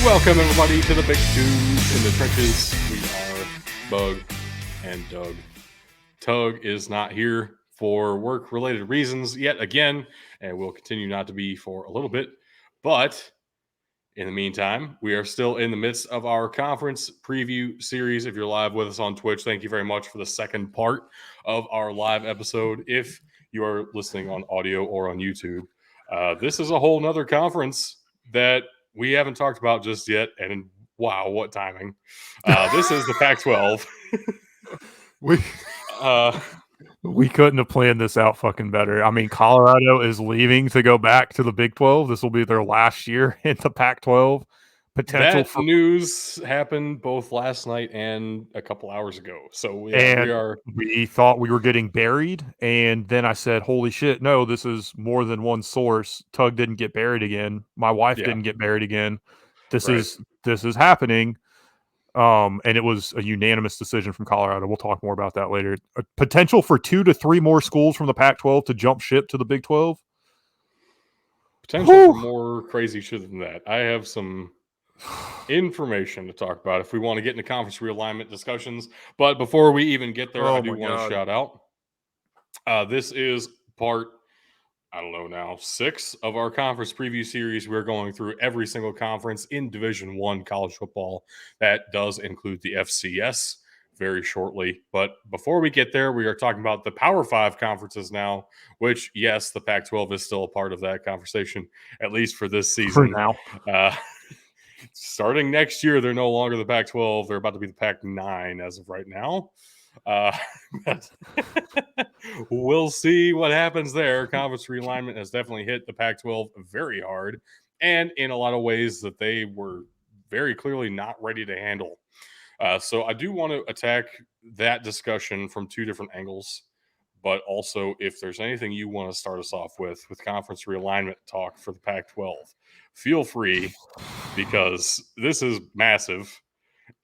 Welcome, everybody, to the Big Dudes in the Trenches. We are Bug and Doug. Tug is not here for work-related reasons yet again, and will continue not to be for a little bit. But in the meantime, we are still in the midst of our conference preview series. If you're live with us on Twitch, thank you very much for the second part of our live episode. If you are listening on audio or on YouTube, this is a whole nother conference that we haven't talked about just yet. And wow, what timing. This is the Pac-12. We couldn't have planned this out fucking better. I mean, Colorado is leaving to go back to the Big 12. This will be their last year in the Pac-12. That news happened both last night and a couple hours ago. So yeah, we thought we were getting buried, and then I said, "Holy shit! No, this is more than one source. Tug didn't get buried again. My wife didn't get buried again. This is happening." And it was a unanimous decision from Colorado. We'll talk more about that later. A potential for 2 to 3 more schools from the Pac-12 to jump ship to the Big 12. Potential for more crazy shit than that. I have some information to talk about if we want to get into conference realignment discussions. But before we even get there, I do want to shout out. This is part, I don't know now, 6 of our conference preview series. We're going through every single conference in Division I college football. That does include the FCS very shortly. But before we get there, we are talking about the Power 5 conferences now, which, yes, the Pac-12 is still a part of that conversation, at least for this season. For now. Starting next year, they're no longer the Pac-12. They're about to be the Pac-9 as of right now. We'll see what happens there. Conference realignment has definitely hit the Pac-12 very hard, and in a lot of ways that they were very clearly not ready to handle. So I do want to attack that discussion from 2 different angles, but also if there's anything you want to start us off with conference realignment talk for the Pac-12, feel free, because this is massive.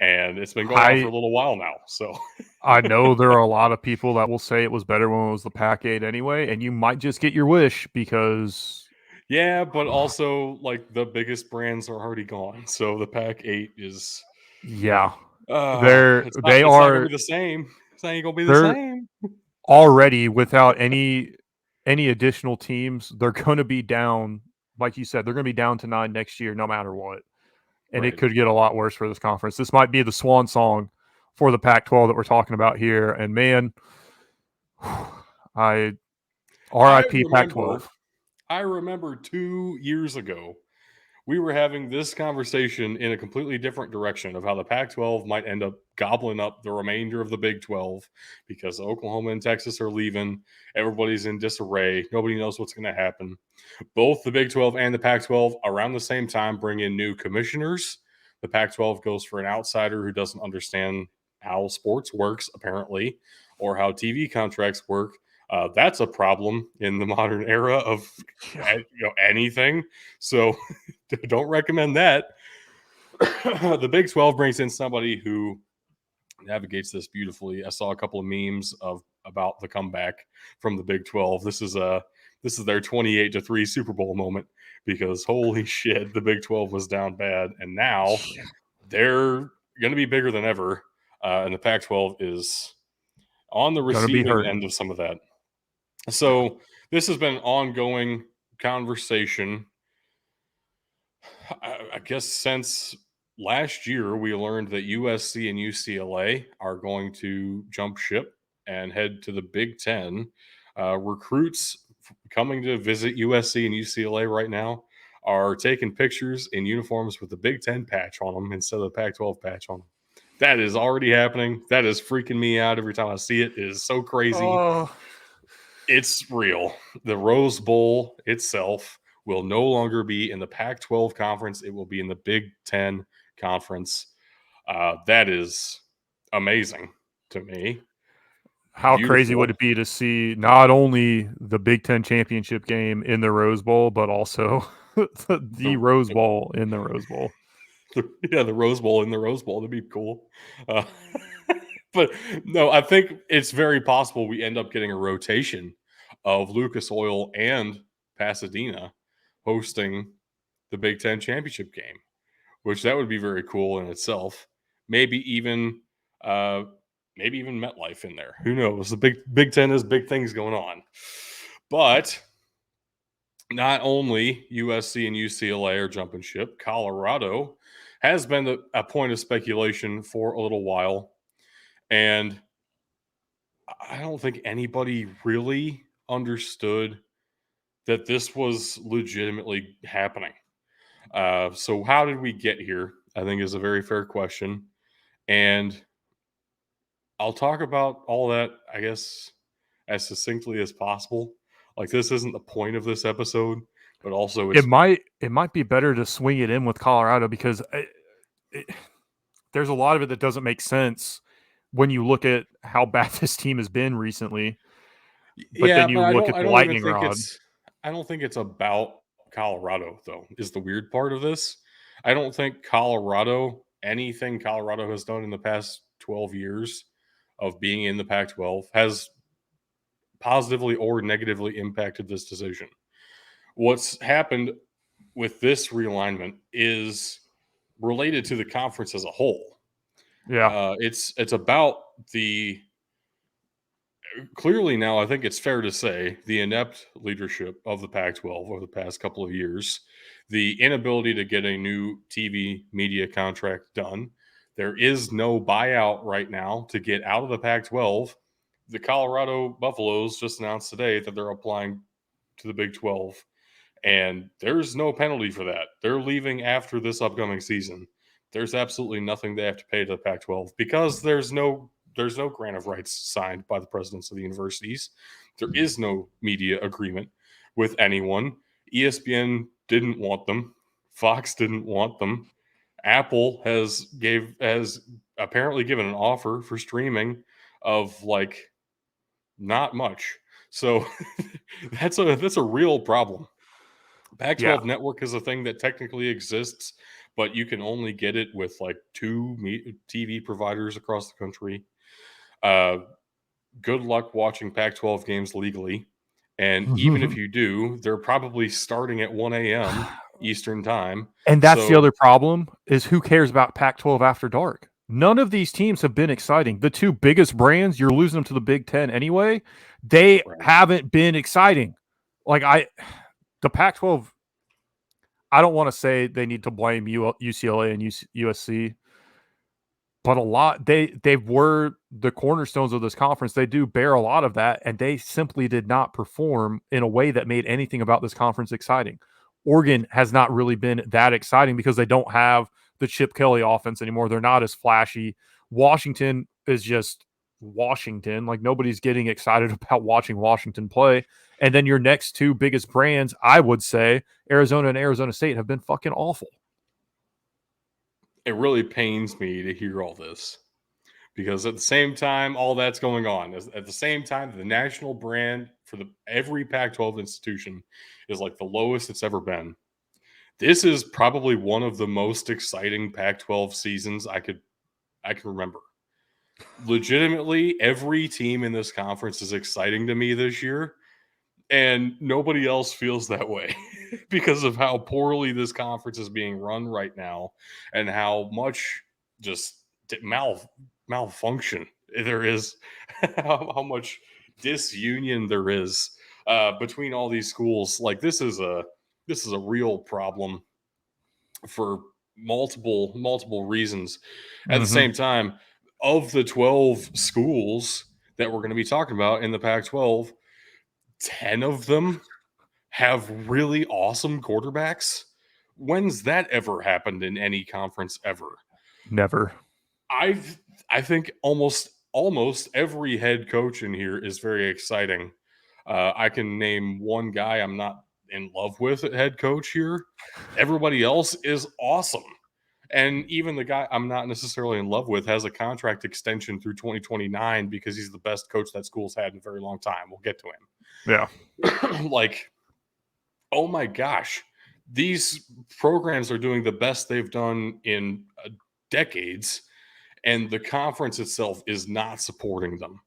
And it's been going on for a little while now. So I know there are a lot of people that will say it was better when it was the Pac-8 anyway, and you might just get your wish because... Yeah, but also, like, the biggest brands are already gone. So the Pac-8 is... Yeah. It's not going to be the same. It's not going to be the same. Already, without any additional teams, they're going to be down. Like you said, they're going to be down to 9 next year, no matter what. And it could get a lot worse for this conference. This might be the swan song for the Pac-12 that we're talking about here. And man, RIP Pac-12. I remember 2 years ago, we were having this conversation in a completely different direction of how the Pac-12 might end up gobbling up the remainder of the Big 12 because Oklahoma and Texas are leaving. Everybody's in disarray. Nobody knows what's going to happen. Both the Big 12 and the Pac-12 around the same time bring in new commissioners. The Pac-12 goes for an outsider who doesn't understand how sports works, apparently, or how TV contracts work. That's a problem in the modern era of anything. So don't recommend that. The Big 12 brings in somebody who navigates this beautifully. I saw a couple of memes about the comeback from the Big 12. This is their 28-3 Super Bowl moment, because holy shit, the Big 12 was down bad, and now they're going to be bigger than ever. And the Pac-12 is on the receiving end of some of that. So this has been an ongoing conversation. I guess since last year, we learned that USC and UCLA are going to jump ship and head to the Big Ten. Recruits coming to visit USC and UCLA right now are taking pictures in uniforms with the Big Ten patch on them instead of the Pac-12 patch on them. That is already happening. That is freaking me out every time I see it. It is so crazy. It's real. The Rose Bowl itself will no longer be in the Pac-12 conference. It will be in the Big Ten conference. That is amazing to me. How crazy would it be to see not only the Big Ten championship game in the Rose Bowl, but also the Rose Bowl in the Rose Bowl? The Rose Bowl in the Rose Bowl. That'd be cool. But no, I think it's very possible we end up getting a rotation of Lucas Oil and Pasadena hosting the Big Ten championship game, which that would be very cool in itself. Maybe even uh, maybe even MetLife in there. Who knows? The Big Ten has big things going on, but not only USC and UCLA are jumping ship, Colorado has been a point of speculation for a little while, and I don't think anybody really understood that this was legitimately happening. So, how did we get here? I think is a very fair question. And I'll talk about all that, I guess, as succinctly as possible. Like, this isn't the point of this episode, but also It it's, might be better to swing it in with Colorado because there's a lot of it that doesn't make sense when you look at how bad this team has been recently. But yeah, then but you look at I the don't even lightning think rod. I don't think it's about Colorado, though, is the weird part of this. I don't think anything Colorado has done in the past 12 years of being in the Pac 12 has positively or negatively impacted this decision. What's happened with this realignment is related to the conference as a whole. Yeah. It's about the clearly now. I think it's fair to say the inept leadership of the Pac-12 over the past couple of years, the inability to get a new TV media contract done. There is no buyout right now to get out of the Pac-12. The Colorado Buffaloes just announced today that they're applying to the Big 12, and there's no penalty for that. They're leaving after this upcoming season. There's absolutely nothing they have to pay to the Pac-12 because there's no grant of rights signed by the presidents of the universities. There is no media agreement with anyone. ESPN didn't want them. Fox didn't want them. Apple has apparently given an offer for streaming of like not much. So that's a real problem. Pac Yeah. 12 network is a thing that technically exists, but you can only get it with like two TV providers across the country. Uh, Good luck watching Pac 12 games legally. And even if you do, they're probably starting at 1 a.m. Eastern time. And that's the So, other problem is who cares about Pac-12 after dark? None of these teams have been exciting. The two biggest brands, you're losing them to the Big Ten anyway. They right. haven't been exciting. The Pac-12. I don't want to say they need to blame UCLA and USC, but a lot they were the cornerstones of this conference. They do bear a lot of that, and they simply did not perform in a way that made anything about this conference exciting. Oregon has not really been that exciting because they don't have the Chip Kelly offense anymore. They're not as flashy. Washington is just Washington. Like nobody's getting excited about watching Washington play. And then your next two biggest brands, I would say, Arizona and Arizona State, have been fucking awful. It really pains me to hear all this because at the same time, all that's going on, at the same time, the national brand for every Pac-12 institution is like the lowest it's ever been. This is probably one of the most exciting Pac-12 seasons I can remember. Legitimately, every team in this conference is exciting to me this year, and nobody else feels that way because of how poorly this conference is being run right now and how much just malfunction there is, how much disunion there is between all these schools. Like this is a real problem for multiple reasons. At the Mm-hmm. same time, of the 12 schools that we're going to be talking about in the Pac-12, 10 of them have really awesome quarterbacks. When's that ever happened in any conference ever? Never. I've I think almost every head coach in here is very exciting. I can name one guy I'm not in love with at head coach here. Everybody else is awesome. And even the guy I'm not necessarily in love with has a contract extension through 2029 because he's the best coach that school's had in a very long time. We'll get to Yeah. him. Like, oh my gosh, these programs are doing the best they've done in decades, and the conference itself is not supporting them.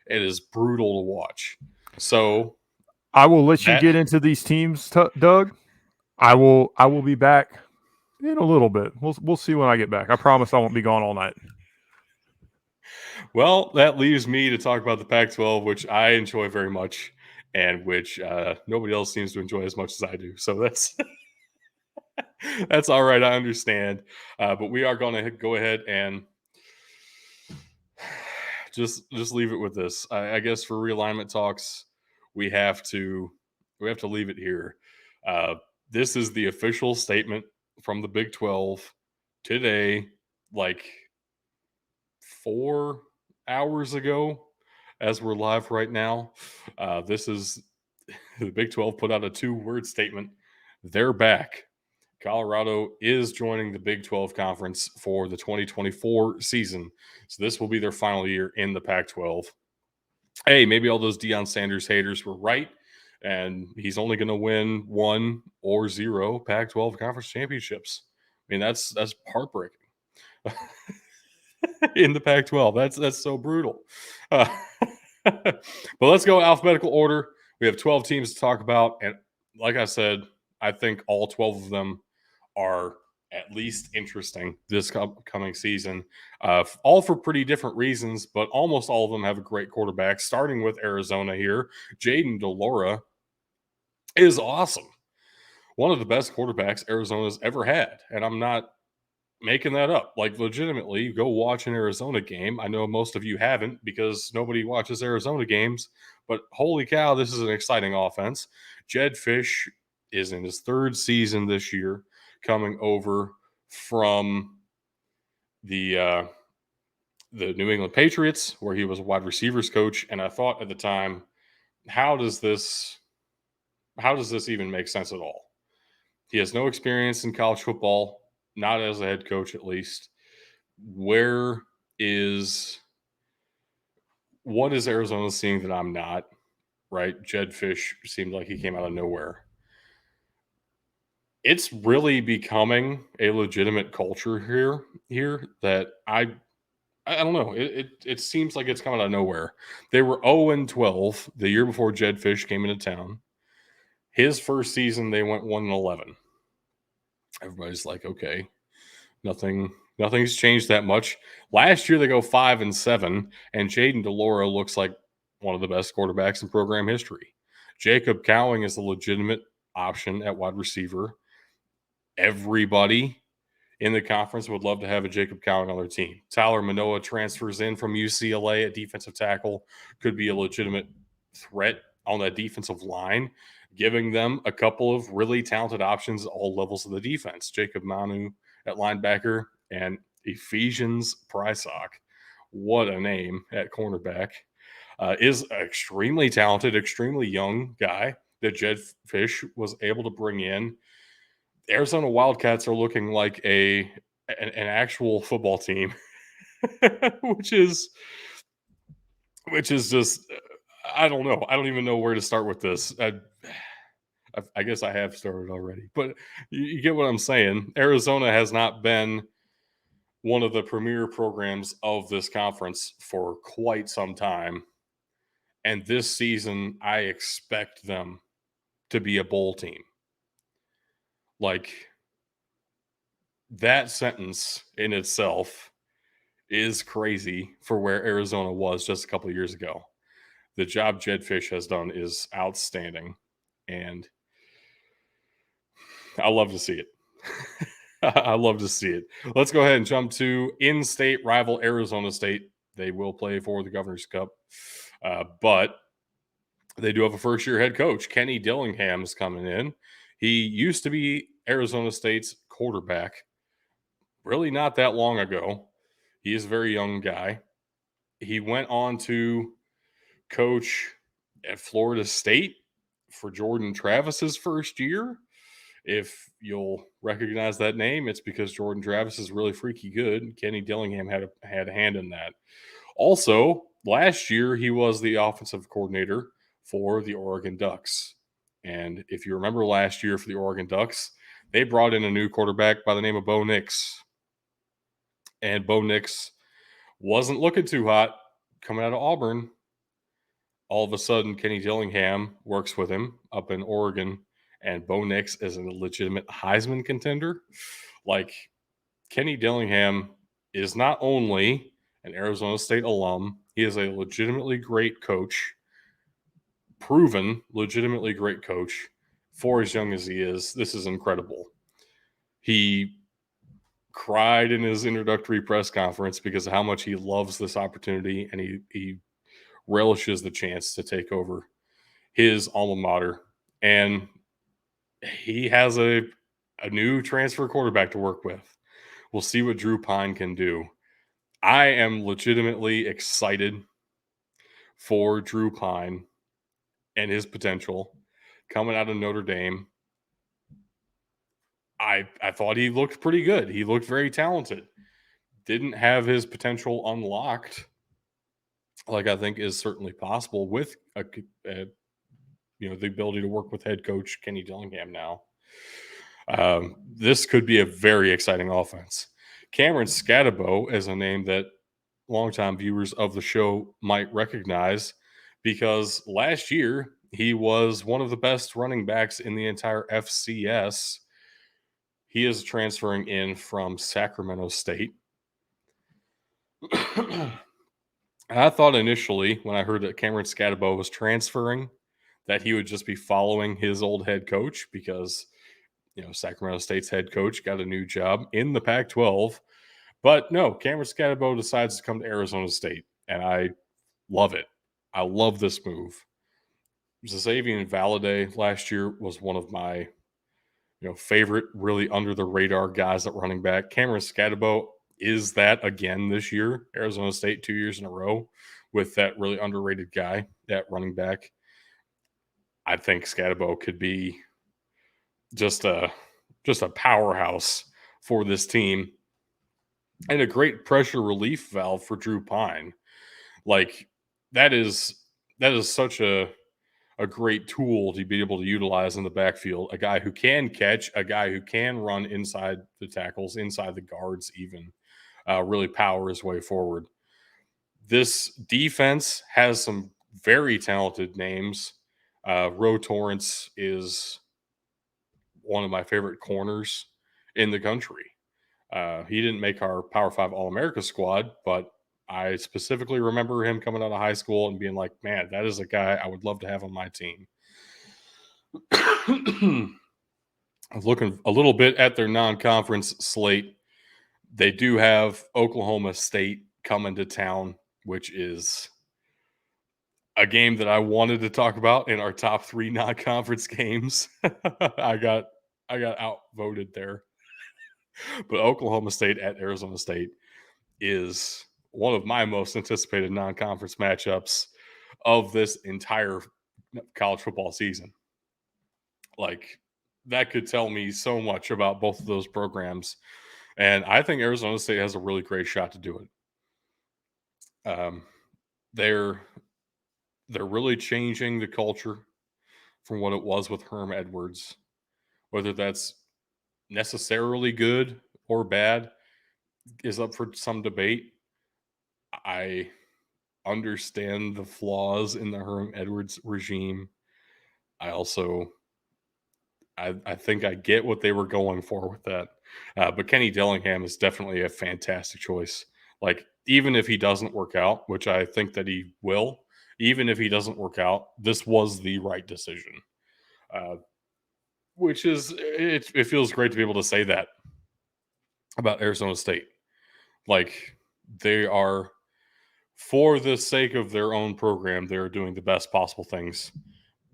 It is brutal to watch. So I will let you that get into these teams, Doug. I will be back In a little bit. We'll see when I get back. I promise I won't be gone all night. Well, that leaves me to talk about the Pac-12, which I enjoy very much, and which nobody else seems to enjoy as much as I do. So that's that's all right. I understand, but we are going to go ahead and just leave it with this. I guess for realignment talks, we have to leave it here. Uh, this is the official statement from the Big 12 today, like 4 hours ago, as we're live right now. This is the Big 12 put out a 2-word statement. They're back. Colorado is joining the Big 12 conference for the 2024 season. So this will be their final year in the Pac 12. Hey, maybe all those Deion Sanders haters were right, and he's only going to win 1 or 0 Pac 12 conference championships. I mean, that's heartbreaking. In the Pac 12. That's so brutal. But let's go alphabetical order. We have 12 teams to talk about. And like I said, I think all 12 of them are at least interesting this coming season, all for pretty different reasons, but almost all of them have a great quarterback, starting with Arizona here. Jaden DeLora is awesome. One of the best quarterbacks Arizona's ever had. And I'm not making that up. Like, legitimately, go watch an Arizona game. I know most of you haven't because nobody watches Arizona games, but holy cow, this is an exciting offense. Jed Fish is in his 3rd season this year, coming over from the New England Patriots, where he was a wide receivers coach. And I thought at the time, how does this even make sense at all? He has no experience in college football, not as a head coach at least. What is Arizona seeing that I'm not? Right? Jed Fish seemed like he came out of nowhere. It's really becoming a legitimate culture here that I don't know. It seems like it's coming out of nowhere. They were 0-12 the year before Jed Fish came into town. His first season, they went 1-11. Everybody's like, okay, nothing's changed that much. Last year they go 5-7, and Jaden DeLora looks like one of the best quarterbacks in program history. Jacob Cowing is a legitimate option at wide receiver. Everybody in the conference would love to have a Jacob Cowing on their team. Tyler Manoa transfers in from UCLA at defensive tackle, could be a legitimate threat on that defensive line, giving them a couple of really talented options at all levels of the defense. Jacob Manu at linebacker and Ephesians Prysock, what a name at cornerback, is extremely talented, extremely young guy that Jed Fish was able to bring in. Arizona Wildcats are looking like an actual football team, which is just I don't know. I don't even know where to start with this. I guess I have started already, but you get what I'm saying. Arizona has not been one of the premier programs of this conference for quite some time, and this season I expect them to be a bowl team. Like, that sentence in itself is crazy for where Arizona was just a couple of years ago. The job Jed Fish has done is outstanding, and I love to see it. I love to see it. Let's go ahead and jump to in-state rival Arizona State. They will play for the Governor's Cup, but they do have a first-year head coach. Kenny Dillingham's coming in. He used to be Arizona State's quarterback really not that long ago. He is a very young guy. He went on to coach at Florida State for Jordan Travis's first year. If you'll recognize that name, it's because Jordan Travis is really freaky good. Kenny Dillingham had a hand in that. Also, last year he was the offensive coordinator for the Oregon Ducks. And if you remember last year for the Oregon Ducks, they brought in a new quarterback by the name of Bo Nix. And Bo Nix wasn't looking too hot coming out of Auburn. All of a sudden, Kenny Dillingham works with him up in Oregon, and Bo Nix is a legitimate Heisman contender. Like, Kenny Dillingham is not only an Arizona State alum, he is a legitimately great coach, proven legitimately great coach for as young as he is. This is incredible. He cried in his introductory press conference because of how much he loves this opportunity, and he relishes the chance to take over his alma mater. And he has a new transfer quarterback to work with. We'll see what Drew Pine can do. I am legitimately excited for Drew Pine and his potential coming out of Notre Dame. I thought he looked pretty good. He looked very talented. Didn't have his potential unlocked, like I think is certainly possible with the ability to work with head coach Kenny Dillingham now. This could be a very exciting offense. Cameron Scatabo is a name that longtime viewers of the show might recognize because last year he was one of the best running backs in the entire FCS. He is transferring in from Sacramento State. I thought initially when I heard that Cameron Scatabo was transferring that he would just be following his old head coach because Sacramento State's head coach got a new job in the Pac-12. But no, Cameron Scatabo decides to come to Arizona State, and I love it. I love this move. Xavier Valade last year was one of my favorite, really under the radar guys at running back. Cameron Scatabo is that again this year. Arizona State 2 years in a row with that really underrated guy at running back. I think Scatabo could be just a powerhouse for this team and a great pressure relief valve for Drew Pine. Like that is such a great tool to be able to utilize in the backfield. A guy who can catch, a guy who can run inside the tackles, inside the guards, even really power his way forward. This defense has some very talented names. Ro Torrance is one of my favorite corners in the country. He didn't make our Power 5 All-America squad, but I specifically remember him coming out of high school and being like, man, that is a guy I would love to have on my team. I'm looking a little bit at their non-conference slate. They do have Oklahoma State coming to town, which is a game that I wanted to talk about in our top 3 non-conference games. I got outvoted there. But Oklahoma State at Arizona State is one of my most anticipated non-conference matchups of this entire college football season. Like, that could tell me so much about both of those programs. And I think Arizona State has a really great shot to do it. They're really changing the culture from what it was with Herm Edwards. Whether that's necessarily good or bad is up for some debate. I understand the flaws in the Herm Edwards regime. I think I get what they were going for with that. But Kenny Dillingham is definitely a fantastic choice. Like, even if he doesn't work out, which I think that he will, even if he doesn't work out, this was the right decision. Which is, it feels great to be able to say that about Arizona State. Like, they are, for the sake of their own program, they're doing the best possible things.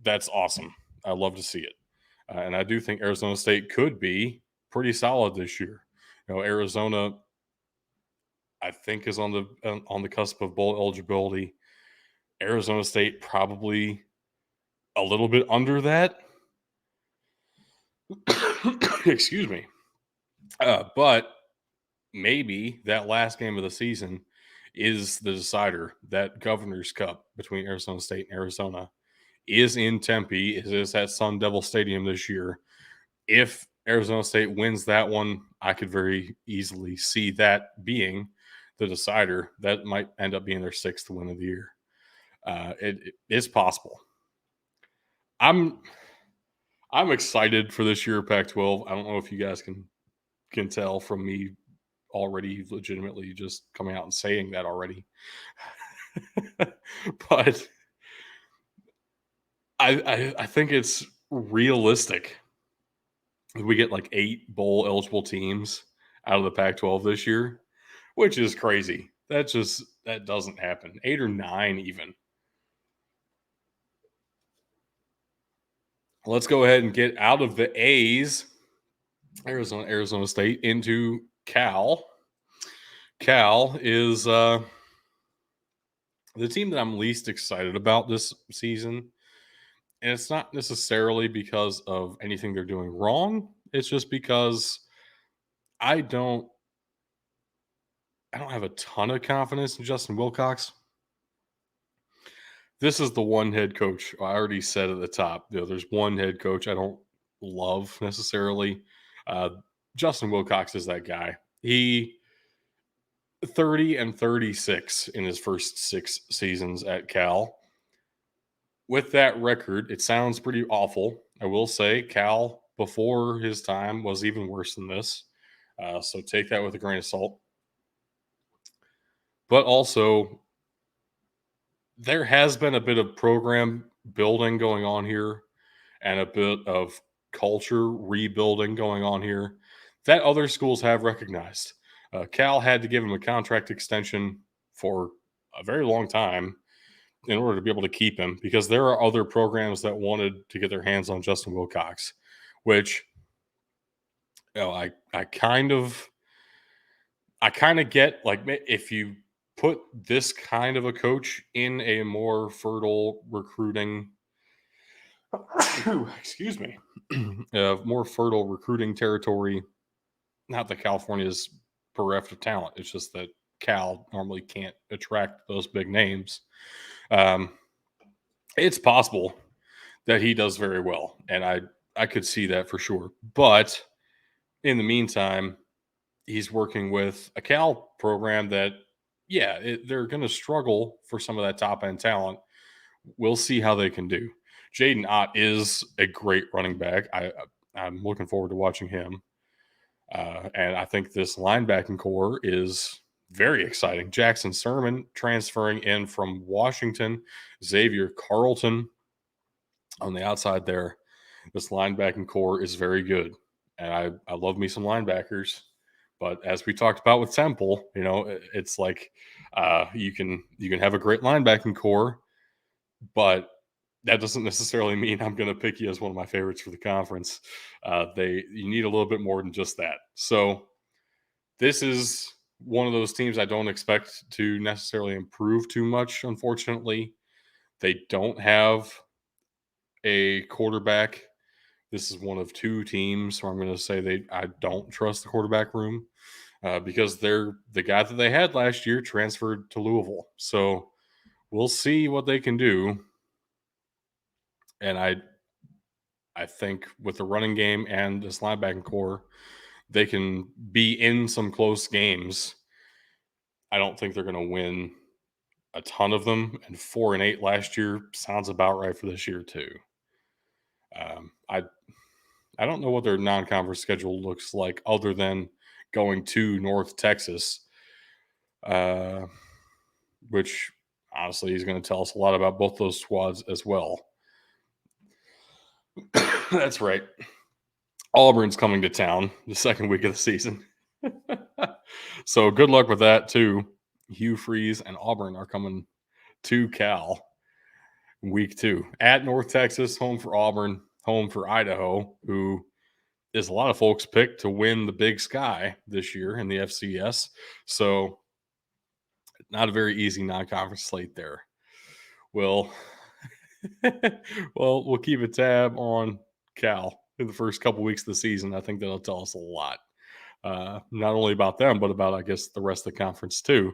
That's awesome. I love to see it. And I do think Arizona State could be pretty solid this year. Arizona, I think, is on the cusp of bowl eligibility. Arizona State probably a little bit under that. Excuse me. But maybe that last game of the season is the decider. That Governor's Cup between Arizona State and Arizona is in Tempe. It is at Sun Devil Stadium this year. If Arizona State wins that one, I could very easily see that being the decider. That might end up being their 6th win of the year. It is possible. I'm I'm excited for this year Pac-12. I don't know if you guys can tell from me already legitimately just coming out and saying that already. But I think it's realistic. We get like 8 bowl eligible teams out of the Pac-12 this year, which is crazy. That doesn't happen. 8 or 9 even. Let's go ahead and get out of the A's, Arizona State, into Cal. Cal is the team that I'm least excited about this season. And it's not necessarily because of anything they're doing wrong. It's just because I don't I don't have a ton of confidence in Justin Wilcox. This is the one head coach I already said at the top. There's one head coach I don't love necessarily. Uh, Justin Wilcox is that guy. He 30-36 in his first 6 seasons at Cal. With that record, it sounds pretty awful. I will say Cal before his time was even worse than this. So take that with a grain of salt. But also, there has been a bit of program building going on here and a bit of culture rebuilding going on here that other schools have recognized. Cal had to give him a contract extension for a very long time in order to be able to keep him because there are other programs that wanted to get their hands on Justin Wilcox, which I kind of get. Like, if you put this kind of a coach in a more fertile recruiting excuse me, more fertile recruiting territory. Not that California is bereft of talent. It's just that Cal normally can't attract those big names. Um, it's possible that he does very well, and I could see that for sure. But in the meantime, he's working with a Cal program that, yeah, they're going to struggle for some of that top end talent. We'll see how they can do. Jaden Ott is a great running back. I'm looking forward to watching him. And I think this linebacking core is very exciting. Jackson Sermon transferring in from Washington, Xavier Carlton on the outside there. This linebacking core is very good. And I love me some linebackers. But as we talked about with Temple, it's like you can have a great linebacking core, but that doesn't necessarily mean I'm going to pick you as one of my favorites for the conference. You need a little bit more than just that. So this is one of those teams I don't expect to necessarily improve too much. Unfortunately, they don't have a quarterback. This is one of 2 teams where I'm going to say I don't trust the quarterback room because the guy that they had last year transferred to Louisville. So we'll see what they can do. And I think with the running game and this linebacking core, they can be in some close games. I don't think they're going to win a ton of them. And 4-8 last year sounds about right for this year too. I don't know what their non-conference schedule looks like other than going to North Texas, uh, which honestly is going to tell us a lot about both those squads as well. That's right. Auburn's coming to town the second week of the season. So good luck with that too. Hugh Freeze and Auburn are coming to Cal week 2 at North Texas, home for Auburn, home for Idaho, who is a lot of folks picked to win the Big Sky this year in the FCS. So not a very easy non-conference slate there. Well, we'll keep a tab on Cal in the first couple weeks of the season. I think that'll tell us a lot. Not only about them, but about, I guess, the rest of the conference too.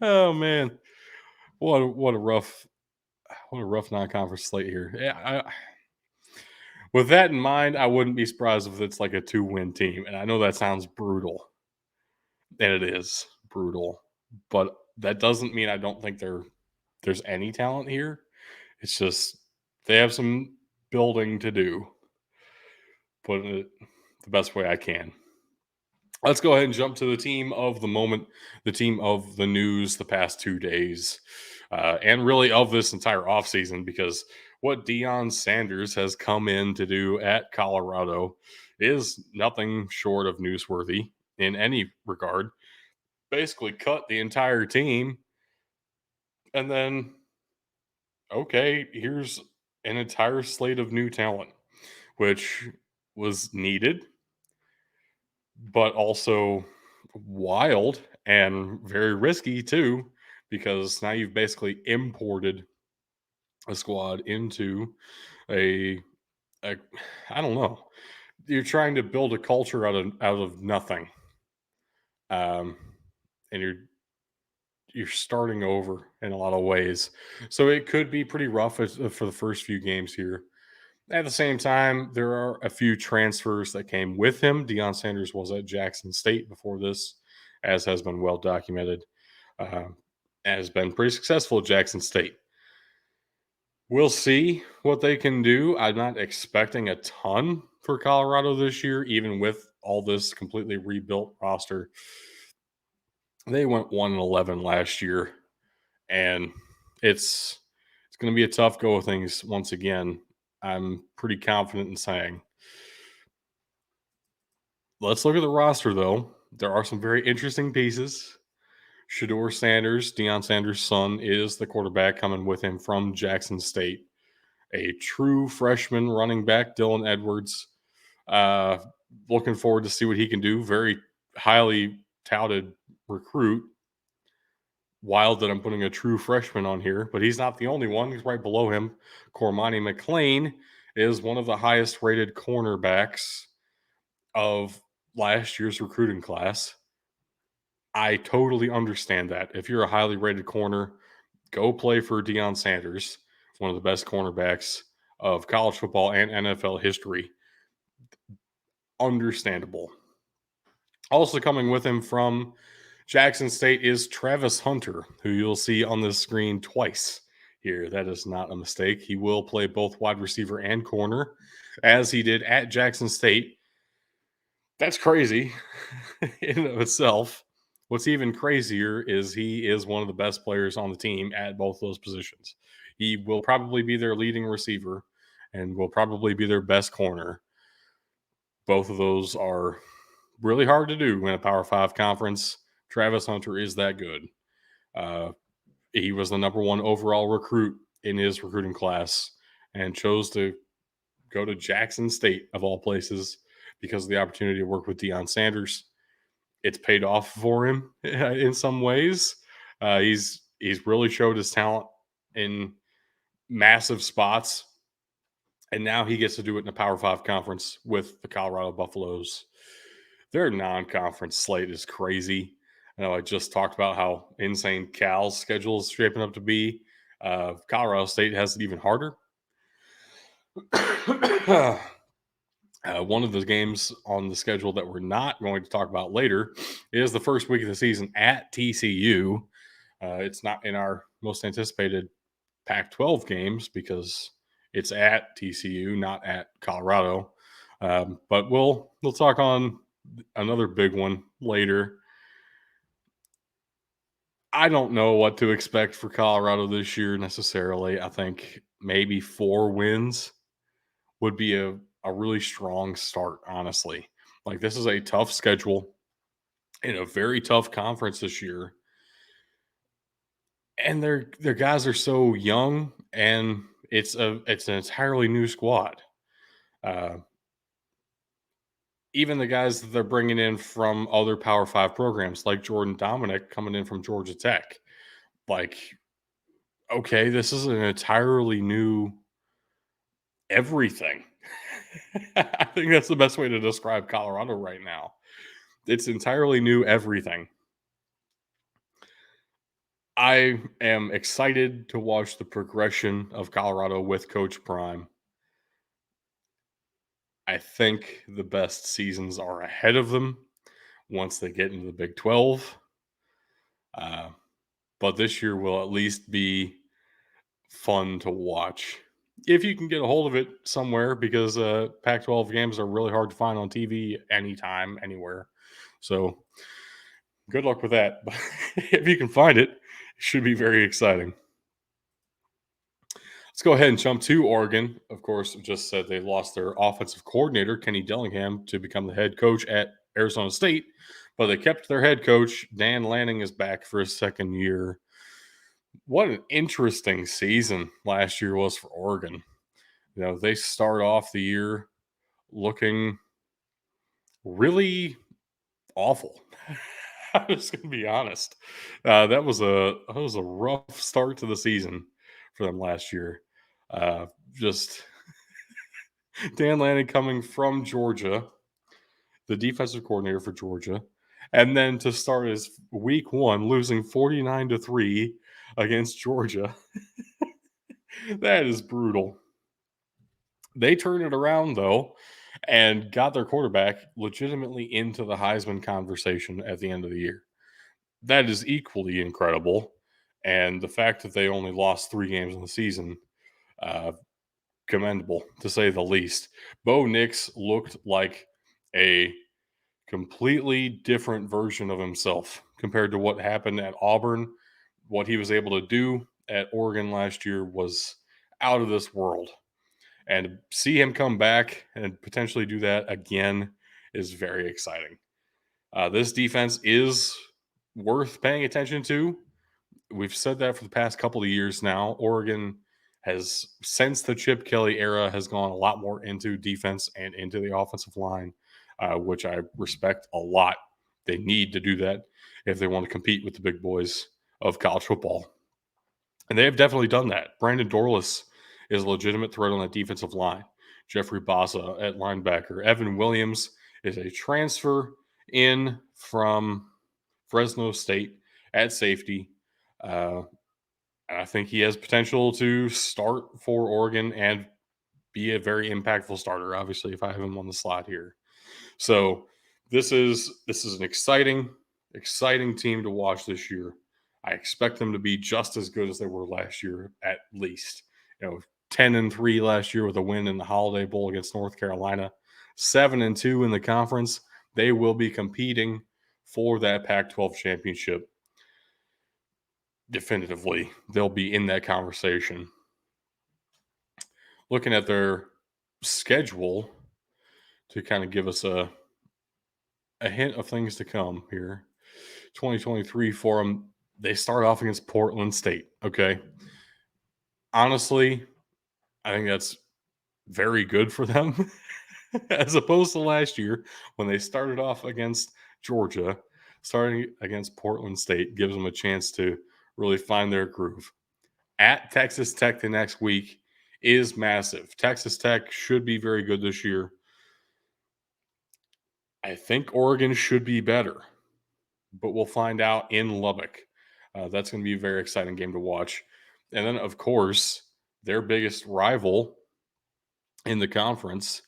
Oh man, what a rough non-conference slate here. Yeah, with that in mind, I wouldn't be surprised if it's like a 2-win team. And I know that sounds brutal, and it is brutal, but that doesn't mean I don't think there's any talent here. It's just they have some building to do. Put it the best way I can. Let's go ahead and jump to the team of the moment, the team of the news the past 2 days, and really of this entire offseason, because what Deion Sanders has come in to do at Colorado is nothing short of newsworthy in any regard. Basically, cut the entire team, and then, okay, here's an entire slate of new talent, which was needed, but also wild and very risky too, because now you've basically imported a squad into a, a I don't know. You're trying to build a culture out of nothing, um, and you're starting over in a lot of ways. So it could be pretty rough for the first few games here. At the same time, there are a few transfers that came with him. Deion Sanders was at Jackson State before this, as has been well documented. Uh, has been pretty successful at Jackson State. We'll see what they can do. I'm not expecting a ton for Colorado this year, even with all this completely rebuilt roster. They went 1-11 last year, and it's going to be a tough go of things once again. I'm pretty confident in saying. Let's look at the roster, though. There are some very interesting pieces. Shador Sanders, Deion Sanders' son, is the quarterback coming with him from Jackson State. A true freshman running back, Dylan Edwards. Uh, Looking forward to see what he can do. Very highly touted recruit. Wild that I'm putting a true freshman on here, but he's not the only one. He's right below him. Cormani McLean is one of the highest rated cornerbacks of last year's recruiting class. I totally understand that. If you're a highly rated corner, go play for Deion Sanders, one of the best cornerbacks of college football and NFL history. Understandable. Also coming with him from Jackson State is Travis Hunter, who you'll see on the screen twice here. That is not a mistake. He will play both wide receiver and corner, as he did at Jackson State. That's crazy in and of itself. What's even crazier is he is one of the best players on the team at both those positions. He will probably be their leading receiver and will probably be their best corner. Both of those are really hard to do in a Power 5 conference. Travis Hunter is that good. He was the number one overall recruit in his recruiting class and chose to go to Jackson State, of all places, because of the opportunity to work with Deion Sanders. It's paid off for him in some ways. He's really showed his talent in massive spots, and now he gets to do it in a Power 5 conference with the Colorado Buffaloes. Their non-conference slate is crazy. I know I just talked about how insane Cal's schedule is shaping up to be. Colorado State has it even harder. One of the games on the schedule that we're not going to talk about later is the first week of the season at TCU. It's not in our most anticipated Pac-12 games because it's at TCU, not at Colorado. But we'll talk on another big one later. I don't know what to expect for Colorado this year necessarily. I think maybe 4 wins would be a really strong start, honestly. Like, this is a tough schedule in a very tough conference this year. And their guys are so young, and it's an entirely new squad. Uh, Even the guys that they're bringing in from other Power 5 programs, like Jordan Dominic coming in from Georgia Tech. Like, okay, this is an entirely new everything. I think that's the best way to describe Colorado right now. It's entirely new everything. I am excited to watch the progression of Colorado with Coach Prime. I think the best seasons are ahead of them once they get into the Big 12. But this year will at least be fun to watch. if you can get a hold of it somewhere, because Pac-12 games are really hard to find on TV anytime, anywhere. So good luck with that. But if you can find it, it should be very exciting. Let's go ahead and jump to Oregon. Of course, just said they lost their offensive coordinator, Kenny Dillingham, to become the head coach at Arizona State, but they kept their head coach. Dan Lanning is back for his second year. What an interesting season last year was for Oregon. You know, they start off the year looking really awful. I'm just going to be honest. That was a rough start to the season for them last year. Just Dan Lanning coming from Georgia, the defensive coordinator for Georgia, and then to start his week one losing 49-3 against Georgia. That is brutal. They turned it around though and got their quarterback legitimately into the Heisman conversation at the end of the year. That is equally incredible. And the fact that they only lost 3 games in the season, uh, commendable to say the least. Bo Nix looked like a completely different version of himself compared to what happened at Auburn. What he was able to do at Oregon last year was out of this world. And see him come back and potentially do that again is very exciting. This defense is worth paying attention to. We've said that for the past couple of years now. Oregon has, since the Chip Kelly era, has gone a lot more into defense and into the offensive line, which I respect a lot. They need to do that if they want to compete with the big boys of college football. And they have definitely done that. Brandon Dorlus is a legitimate threat on that defensive line. Jeffrey Baza at linebacker. Evan Williams is a transfer in from Fresno State at safety. Uh, and I think he has potential to start for Oregon and be a very impactful starter, obviously, if I have him on the slot here. So this is an exciting team to watch this year. I expect them to be just as good as they were last year, at least. 10-3 last year with a win in the Holiday Bowl against North Carolina, 7-2 in the conference. They will be competing for that Pac-12 championship. Definitively, they'll be in that conversation. Looking at their schedule to kind of give us a hint of things to come here. 2023 for them, they start off against Portland State. Okay. Honestly, I think that's very good for them as opposed to last year when they started off against Georgia. Starting against Portland State gives them a chance to really find their groove. At Texas Tech the next week is massive. Texas Tech should be very good this year. I think Oregon should be better, but we'll find out in Lubbock. That's going to be a very exciting game to watch. And then, of course, their biggest rival in the conference.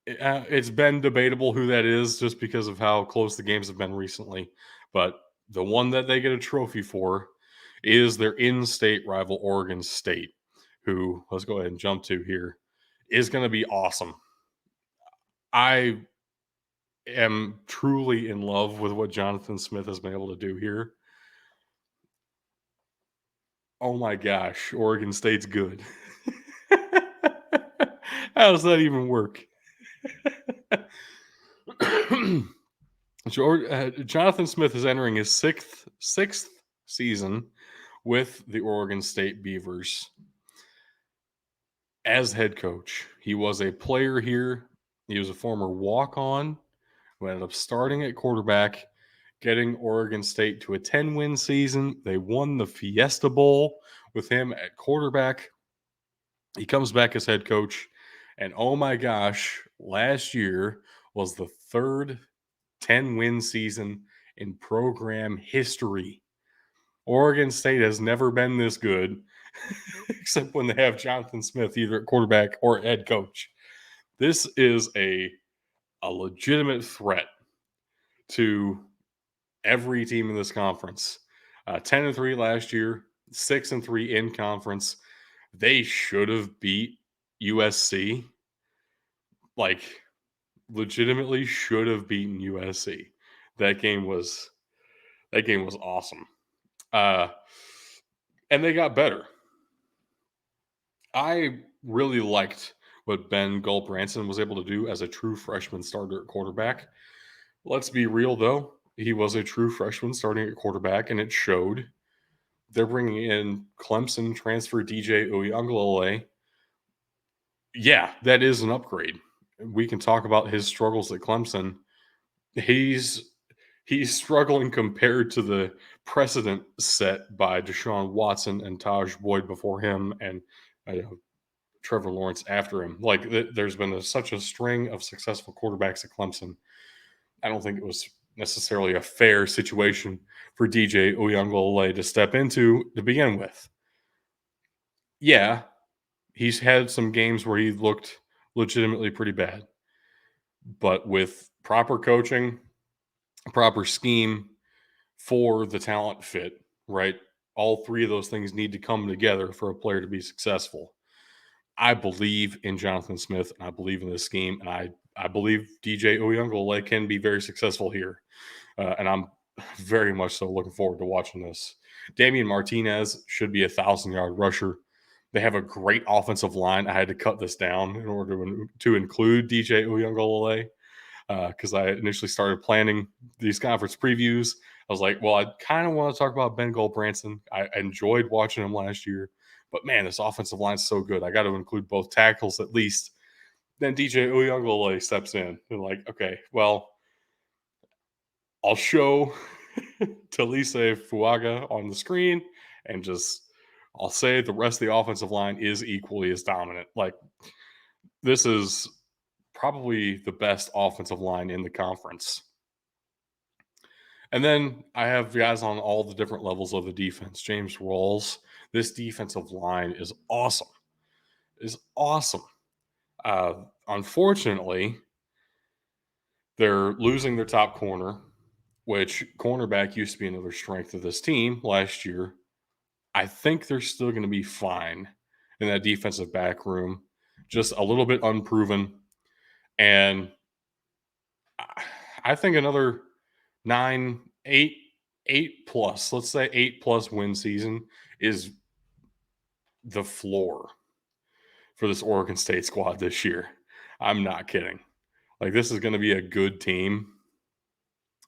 It's been debatable who that is just because of how close the games have been recently. But the one that they get a trophy for is their in-state rival, Oregon State, who, let's go ahead and jump to here, is going to be awesome. I am truly in love with what Jonathan Smith has been able to do here. Oh my gosh, Oregon State's good. How does that even work? Jonathan Smith is entering his sixth season with the Oregon State Beavers as head coach. He was a player here. He was a former walk-on who ended up starting at quarterback, getting Oregon State to a 10-win season. They won the Fiesta Bowl with him at quarterback. He comes back as head coach, and oh my gosh, last year was the third 10-win season in program history. Oregon State has never been this good, except when they have Jonathan Smith either at quarterback or head coach. This is a legitimate threat to every team in this conference. 10-3 last year, 6-3 in conference. They should have beat USC. Like, legitimately should have beaten USC. That game was awesome. And they got better. I really liked what Ben Gulbranson was able to do as a true freshman starter at quarterback. Let's be real, though. He was a true freshman starting at quarterback, and it showed. They're bringing in Clemson transfer DJ Uyunglele. Yeah, that is an upgrade. We can talk about his struggles at Clemson. He's struggling compared to the precedent set by Deshaun Watson and Taj Boyd before him, and Trevor Lawrence after him. Like, there's been such a string of successful quarterbacks at Clemson. I don't think it was necessarily a fair situation for DJ Uyunglele to step into to begin with. Yeah, he's had some games where he looked legitimately pretty bad. But with proper coaching, proper scheme for the talent fit, right? All three of those things need to come together for a player to be successful. I believe in Jonathan Smith, and I believe in this scheme, and I believe DJ Uyunglele can be very successful here. And I'm very much so looking forward to watching this. Damian Martinez should be 1,000-yard rusher. They have a great offensive line. I had to cut this down in order to include DJ Uyunglele because I initially started planning these conference previews. I was like, well, I kind of want to talk about Ben Gulbranson. I enjoyed watching him last year, but man, this offensive line is so good. I got to include both tackles at least. Then DJ Uyunglele steps in and like, okay, well, I'll show Talise Fuaga on the screen and I'll say the rest of the offensive line is equally as dominant. Like, this is probably the best offensive line in the conference. And then I have guys on all the different levels of the defense. James Rawls, this defensive line is awesome. Unfortunately, they're losing their top corner, which cornerback used to be another strength of this team last year. I think they're still going to be fine in that defensive back room, just a little bit unproven. And I think another 8 plus, let's say 8+ win season is the floor for this Oregon State squad this year. I'm not kidding. Like, this is going to be a good team.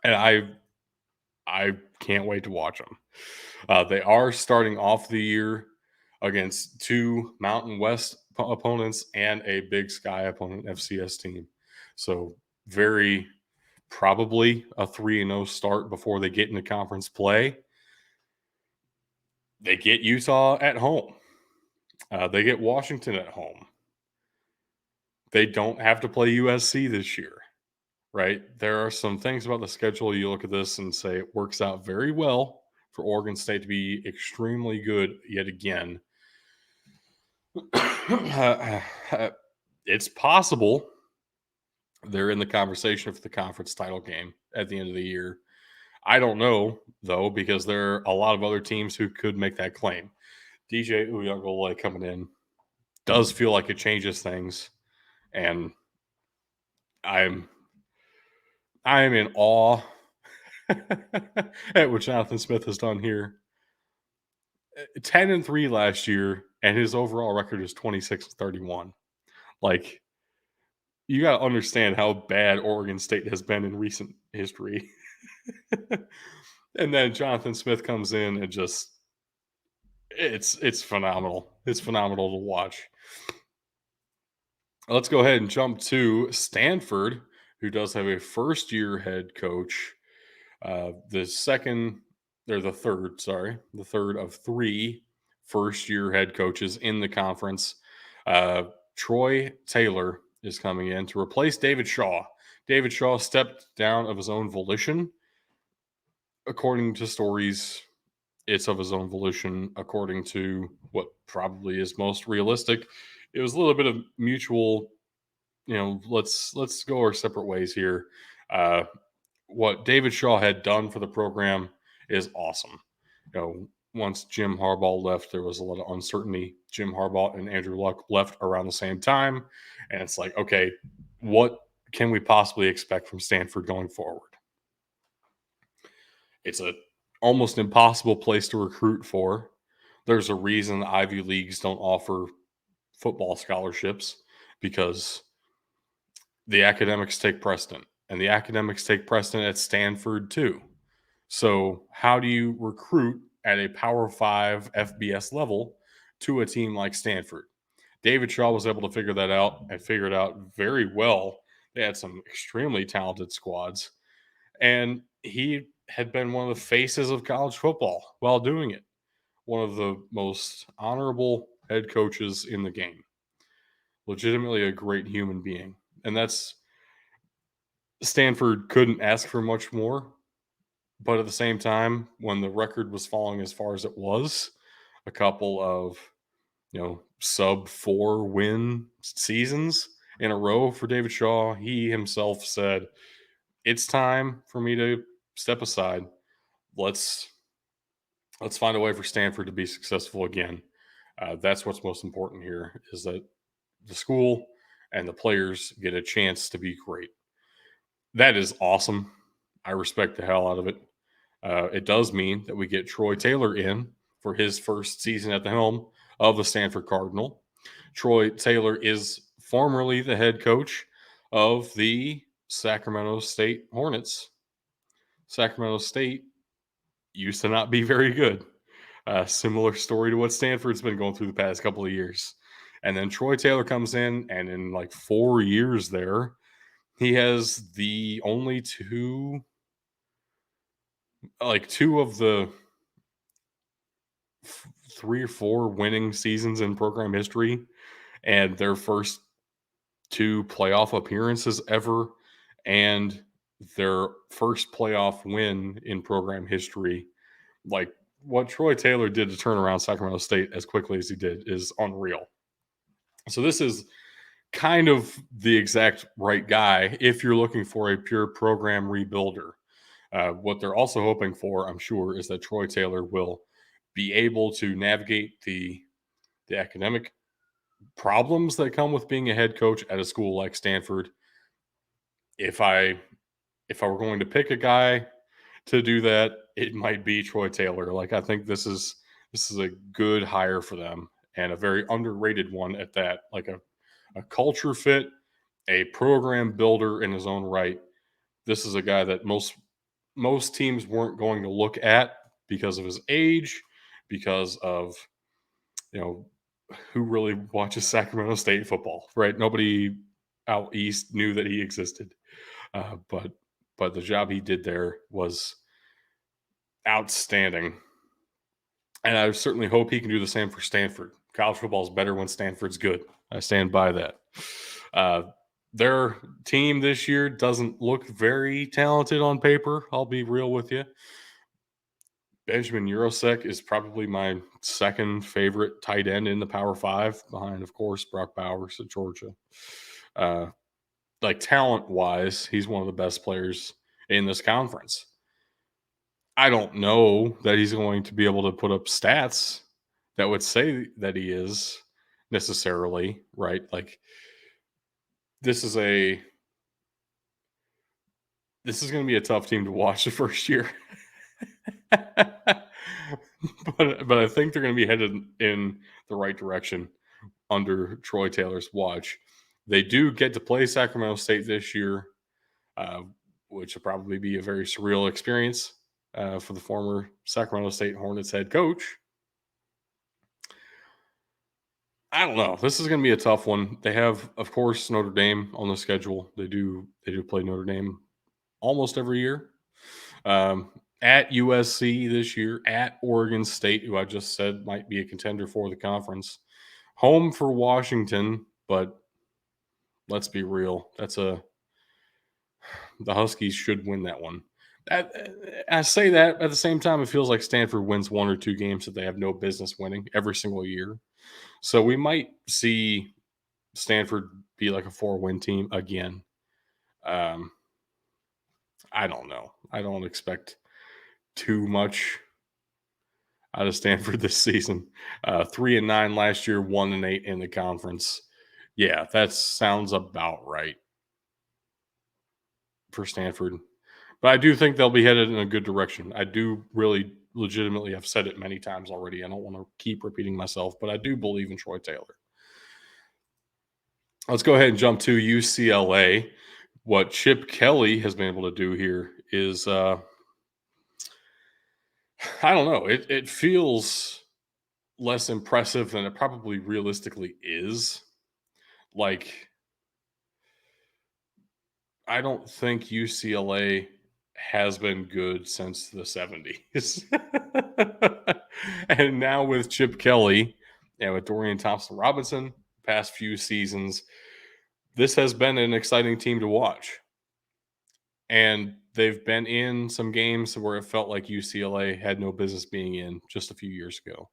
And I can't wait to watch them. They are starting off the year against 2 Mountain West opponents and a Big Sky opponent, FCS team. So very probably a 3-0 start before they get into conference play. They get Utah at home. They get Washington at home. They don't have to play USC this year, right? There are some things about the schedule you look at this and say it works out very well for Oregon State to be extremely good yet again. It's possible they're in the conversation for the conference title game at the end of the year. I don't know, though, because there are a lot of other teams who could make that claim. DJ Uyunglele coming in does feel like it changes things, and I'm in awe at what Jonathan Smith has done here. 10-3 last year, and his overall record is 26-31. Like, you got to understand how bad Oregon State has been in recent history. And then Jonathan Smith comes in and just it's phenomenal. It's phenomenal to watch. Let's go ahead and jump to Stanford, who does have a first-year head coach. The third of 3 first-year head coaches in the conference. Troy Taylor is coming in to replace David Shaw. David Shaw stepped down of his own volition. According to stories, it's of his own volition. According to what probably is most realistic, it was a little bit of mutual, let's go our separate ways here. What David Shaw had done for the program is awesome. once Jim Harbaugh left, there was a lot of uncertainty. Jim Harbaugh and Andrew Luck left around the same time. And it's like, okay, what can we possibly expect from Stanford going forward? It's a almost impossible place to recruit for. There's a reason the Ivy Leagues don't offer football scholarships because the academics take precedent, and the academics take precedent at Stanford too. So, how do you recruit at a Power 5 FBS level to a team like Stanford? David Shaw was able to figure that out and figure it out very well. They had some extremely talented squads, and he had been one of the faces of college football while doing it. One of the most honorable head coaches in the game. Legitimately a great human being. And that's Stanford couldn't ask for much more. But at the same time, when the record was falling as far as it was, a couple of, sub 4 win seasons in a row for David Shaw, he himself said, "It's time for me to step aside. Let's find a way for Stanford to be successful again." That's what's most important here is that the school and the players get a chance to be great. That is awesome. I respect the hell out of it. It does mean that we get Troy Taylor in for his first season at the helm of the Stanford Cardinal. Troy Taylor is formerly the head coach of the Sacramento State Hornets. Sacramento State used to not be very good. Similar story to what Stanford's been going through the past couple of years. And then Troy Taylor comes in, and in like 4 years there, he has the only two of the 3 or 4 winning seasons in program history, and their first 2 playoff appearances ever, and their first playoff win in program history. Like, what Troy Taylor did to turn around Sacramento State as quickly as he did is unreal. So this is kind of the exact right guy if you're looking for a pure program rebuilder. What they're also hoping for, I'm sure, is that Troy Taylor will be able to navigate the academic problems that come with being a head coach at a school like Stanford. If I were going to pick a guy to do that, it might be Troy Taylor. Like, I think this is a good hire for them, and a very underrated one at that. Like a culture fit, a program builder in his own right. This is a guy that most teams weren't going to look at because of his age, because of, who really watches Sacramento State football, right? Nobody out east knew that he existed. But the job he did there was outstanding. And I certainly hope he can do the same for Stanford. College football is better when Stanford's good. I stand by that. Their team this year doesn't look very talented on paper. I'll be real with you. Benjamin Urosek is probably my second favorite tight end in the Power 5, behind, of course, Brock Bowers at Georgia. Like, talent-wise, he's one of the best players in this conference. I don't know that he's going to be able to put up stats that would say that he is necessarily, right? Like, this is going to be a tough team to watch the first year. but I think they're going to be headed in the right direction under Troy Taylor's watch. They do get to play Sacramento State this year, which will probably be a very surreal experience for the former Sacramento State Hornets head coach. I don't know. This is going to be a tough one. They have, of course, Notre Dame on the schedule. They do play Notre Dame almost every year. At USC this year, at Oregon State, who I just said might be a contender for the conference. Home for Washington, but let's be real. The Huskies should win that one. I say that at the same time, it feels like Stanford wins 1 or 2 games that they have no business winning every single year. So we might see Stanford be like a 4-win team again. I don't know. I don't expect too much out of Stanford this season. 3-9 last year, 1-8 in the conference. Yeah, that sounds about right for Stanford. But I do think they'll be headed in a good direction. I do really legitimately have said it many times already. I don't want to keep repeating myself, but I do believe in Troy Taylor. Let's go ahead and jump to UCLA. What Chip Kelly has been able to do here is, I don't know, it feels less impressive than it probably realistically is. Like, I don't think UCLA has been good since the 70s. And now with Chip Kelly and with Dorian Thompson Robinson, past few seasons, this has been an exciting team to watch. And they've been in some games where it felt like UCLA had no business being in just a few years ago.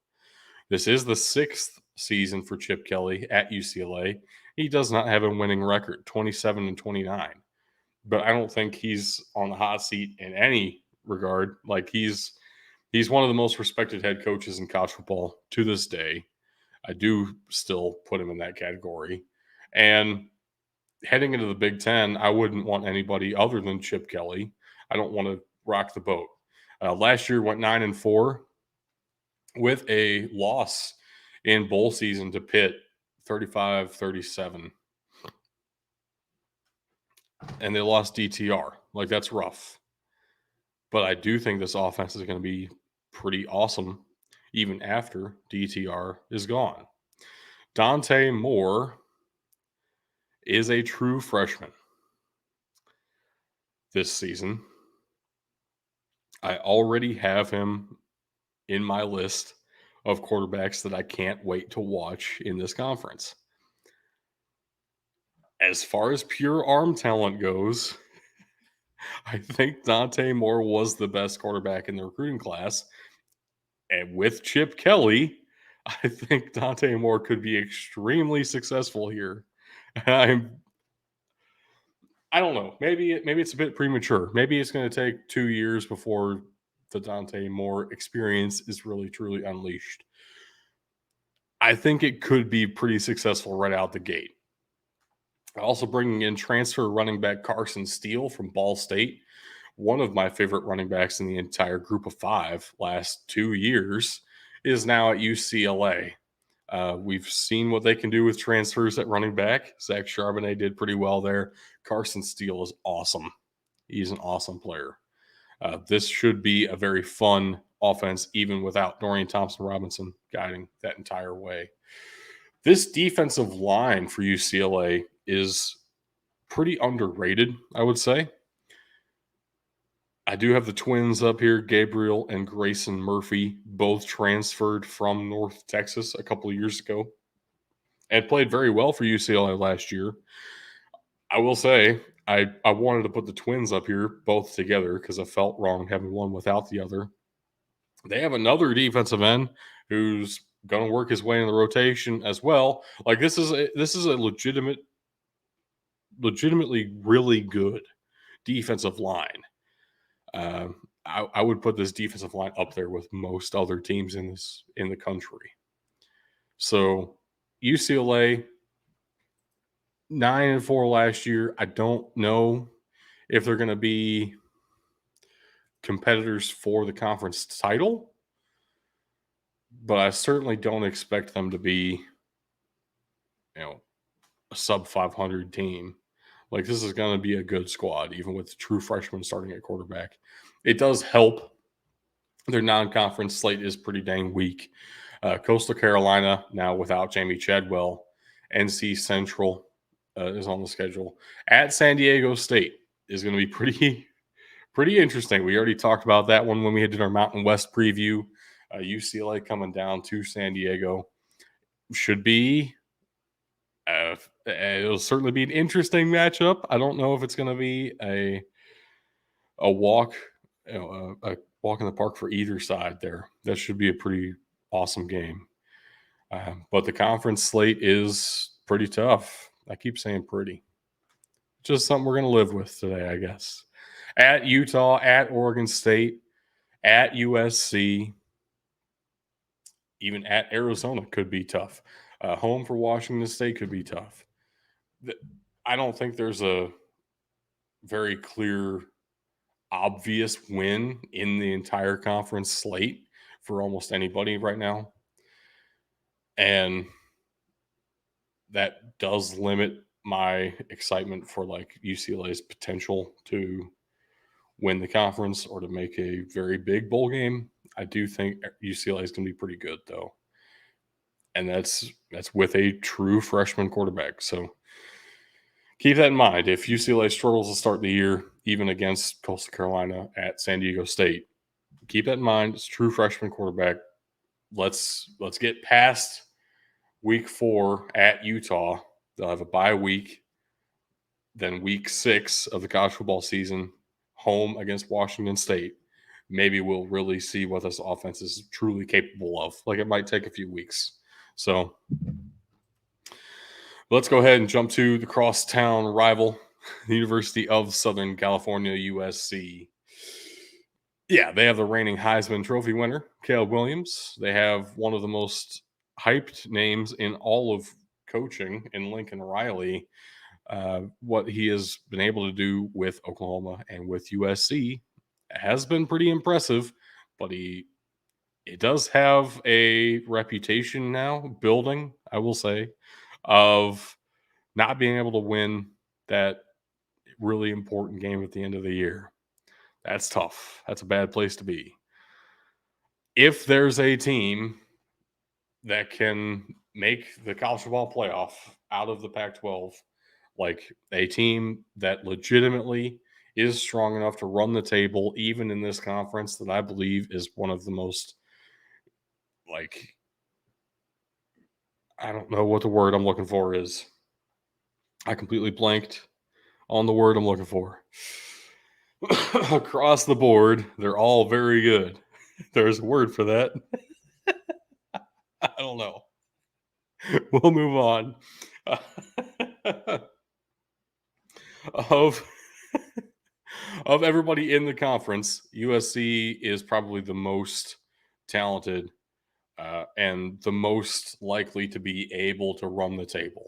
This is the 6th season for Chip Kelly at UCLA. He does not have a winning record, 27-29. But I don't think he's on the hot seat in any regard. Like he's one of the most respected head coaches in college football to this day. I do still put him in that category. And heading into the Big Ten, I wouldn't want anybody other than Chip Kelly. I don't want to rock the boat. Last year went 9-4 with a loss in bowl season to Pitt, 35-37. And they lost DTR. Like, that's rough. But I do think this offense is going to be pretty awesome even after DTR is gone. Dante Moore is a true freshman this season. I already have him in my list of quarterbacks that I can't wait to watch in this conference. As far as pure arm talent goes, I think Dante Moore was the best quarterback in the recruiting class. And with Chip Kelly, I think Dante Moore could be extremely successful here. I don't know. Maybe it's a bit premature. Maybe it's going to take 2 years before the Dante Moore experience is really truly unleashed. I think it could be pretty successful right out the gate. Also bringing in transfer running back Carson Steele from Ball State, one of my favorite running backs in the entire group of 5 last 2 years, is now at UCLA. We've seen what they can do with transfers at running back. Zach Charbonnet did pretty well there. Carson Steele is awesome. He's an awesome player. This should be a very fun offense, even without Dorian Thompson Robinson guiding that entire way. This defensive line for UCLA is pretty underrated, I would say. I do have the twins up here, Gabriel and Grayson Murphy, both transferred from North Texas a couple of years ago and played very well for UCLA last year. I will say I wanted to put the twins up here both together because I felt wrong having one without the other. They have another defensive end who's going to work his way in the rotation as well. Like this is a legitimately really good defensive line. I would put this defensive line up there with most other teams in the country. So UCLA 9-4 last year. I don't know if they're going to be competitors for the conference title, but I certainly don't expect them to be, a sub 500 team. Like this is going to be a good squad, even with true freshmen starting at quarterback. It does help. Their non-conference slate is pretty dang weak. Coastal Carolina now without Jamie Chadwell. NC Central is on the schedule. At San Diego State is going to be pretty interesting. We already talked about that one when we did our Mountain West preview. UCLA coming down to San Diego should be. It'll certainly be an interesting matchup. I don't know if it's going to be a walk, a walk in the park for either side there. That should be a pretty awesome game. But the conference slate is pretty tough. I keep saying pretty. Just something we're going to live with today, I guess. At Utah, at Oregon State, at USC, even at Arizona could be tough. Home for Washington State could be tough. I don't think there's a very clear, obvious win in the entire conference slate for almost anybody right now. And that does limit my excitement for like UCLA's potential to win the conference or to make a very big bowl game. I do think UCLA is going to be pretty good though. And that's with a true freshman quarterback. So keep that in mind. If UCLA struggles to start the year, even against Coastal Carolina at San Diego State, keep that in mind. It's true freshman quarterback. Let's get past week 4 at Utah. They'll have a bye week. Then week 6 of the college football season, home against Washington State. Maybe we'll really see what this offense is truly capable of. Like, it might take a few weeks. So let's go ahead and jump to the crosstown rival, the University of Southern California, USC. Yeah, they have the reigning Heisman Trophy winner, Caleb Williams. They have one of the most hyped names in all of coaching in Lincoln Riley. What he has been able to do with Oklahoma and with USC has been pretty impressive, but it does have a reputation now building, I will say, of not being able to win that really important game at the end of the year. That's tough. That's a bad place to be. If there's a team that can make the college football playoff out of the Pac-12, like a team that legitimately is strong enough to run the table, even in this conference that I believe is one of the most, like, I don't know what the word I'm looking for is. I completely blanked on the word I'm looking for. Across the board, they're all very good. There's a word for that. I don't know. We'll move on. Of of everybody in the conference, USC is probably the most talented and the most likely to be able to run the table.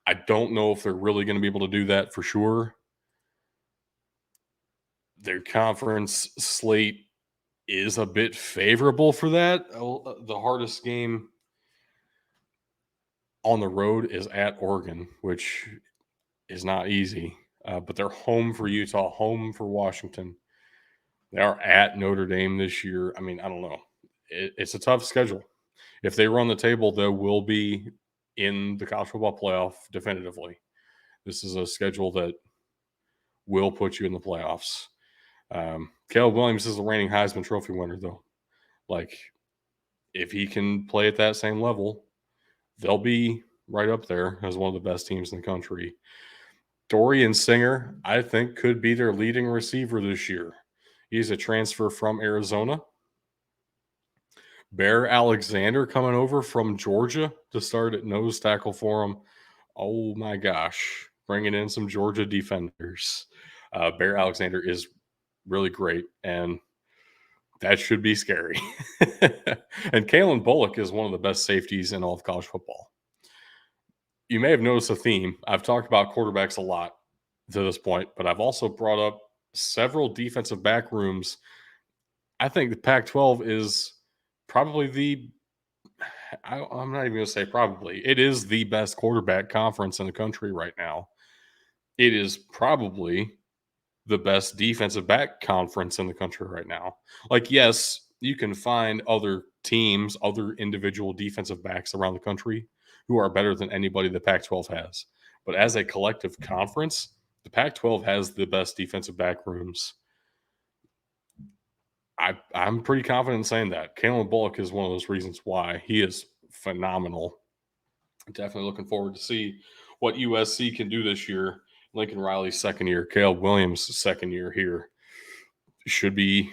I don't know if they're really going to be able to do that for sure. Their conference slate is a bit favorable for that. The hardest game on the road is at Oregon, which is not easy. But they're home for Utah, home for Washington. They are at Notre Dame this year. I mean, I don't know. It's a tough schedule. If they run the table, they will be in the college football playoff definitively. This is a schedule that will put you in the playoffs. Caleb Williams is the reigning Heisman Trophy winner, though. Like, if he can play at that same level, they'll be right up there as one of the best teams in the country. Dorian Singer, I think, could be their leading receiver this year. He's a transfer from Arizona. Bear Alexander coming over from Georgia to start at nose tackle for him. Oh my gosh, bringing in some Georgia defenders. Bear Alexander is really great, and that should be scary. And Kalen Bullock is one of the best safeties in all of college football. You may have noticed a theme. I've talked about quarterbacks a lot to this point, but I've also brought up several defensive back rooms. I think the Pac-12 is probably I'm not even going to say probably. It is the best quarterback conference in the country right now. It is probably the best defensive back conference in the country right now. Like, yes, you can find other teams, other individual defensive backs around the country who are better than anybody the Pac-12 has. But as a collective conference, the Pac-12 has the best defensive back rooms. I'm pretty confident in saying that. Kalen Bullock is one of those reasons why. He is phenomenal. Definitely looking forward to see what USC can do this year. Lincoln Riley's second year, Caleb Williams' second year here should be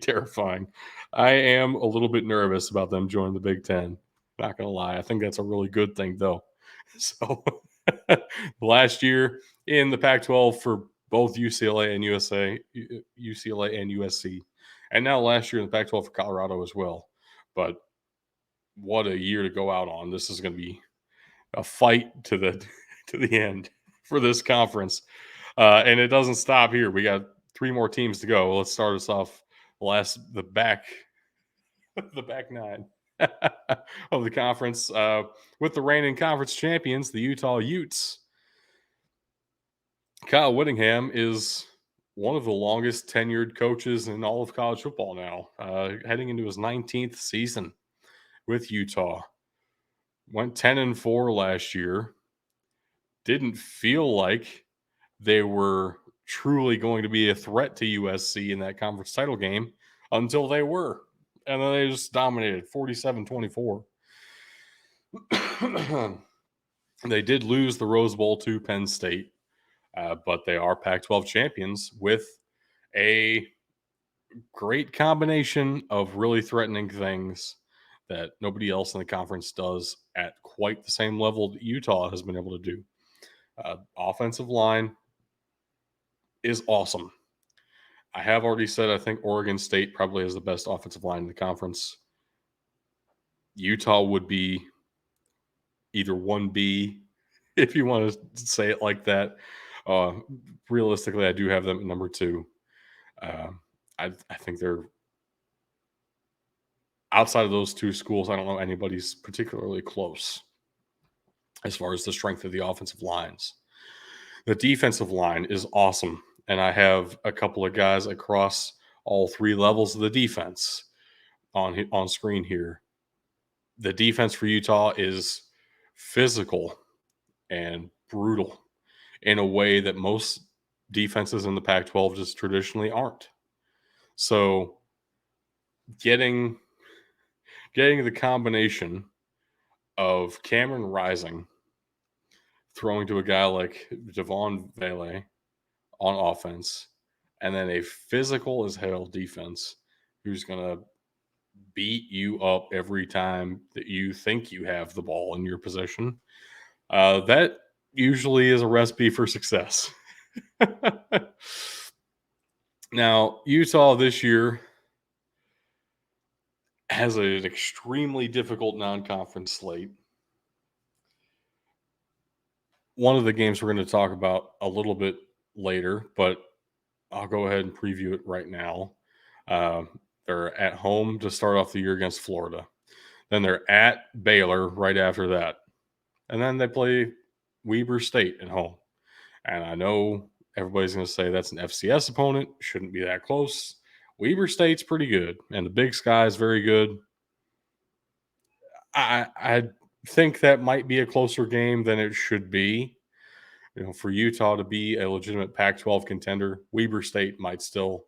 terrifying. I am a little bit nervous about them joining the Big Ten. Not gonna lie, I think that's a really good thing though. So last year in the Pac-12 for both UCLA and USC, and now last year in the Pac-12 for Colorado as well. but what a year to go out on. This is going to be a fight to the to the end for this conference. And it doesn't stop here. We got 3 more teams to go. Let's start us off the back the back 9 of the conference with the reigning conference champions, the Utah Utes. Kyle Whittingham is one of the longest tenured coaches in all of college football now, heading into his 19th season with Utah. Went 10-4 last year. Didn't feel like they were truly going to be a threat to USC in that conference title game until they were. And then they just dominated 47-24. They did lose the Rose Bowl to Penn State, but they are Pac-12 champions with a great combination of really threatening things that nobody else in the conference does at quite the same level that Utah has been able to do. Offensive line is awesome. I have already said I think Oregon State probably has the best offensive line in the conference. Utah would be either 1B, if you want to say it like that. Realistically, I do have them at number 2. I think they're outside of those 2 schools. I don't know anybody's particularly close as far as the strength of the offensive lines. The defensive line is awesome, and I have a couple of guys across all 3 levels of the defense on screen here. The defense for Utah is physical and brutal in a way that most defenses in the Pac-12 just traditionally aren't. So getting the combination of Cameron Rising throwing to a guy like Devon Vele on offense, and then a physical as hell defense who's going to beat you up every time that you think you have the ball in your possession. That usually is a recipe for success. Now, Utah this year has an extremely difficult non-conference slate. One of the games we're going to talk about a little bit later, but I'll go ahead and preview it right now. They're at home to start off the year against Florida. Then they're at Baylor right after that. And then they play Weber State at home. And I know everybody's going to say that's an FCS opponent. Shouldn't be that close. Weber State's pretty good. And the Big Sky is very good. I think that might be a closer game than it should be. You know, for Utah to be a legitimate Pac-12 contender, Weber State might still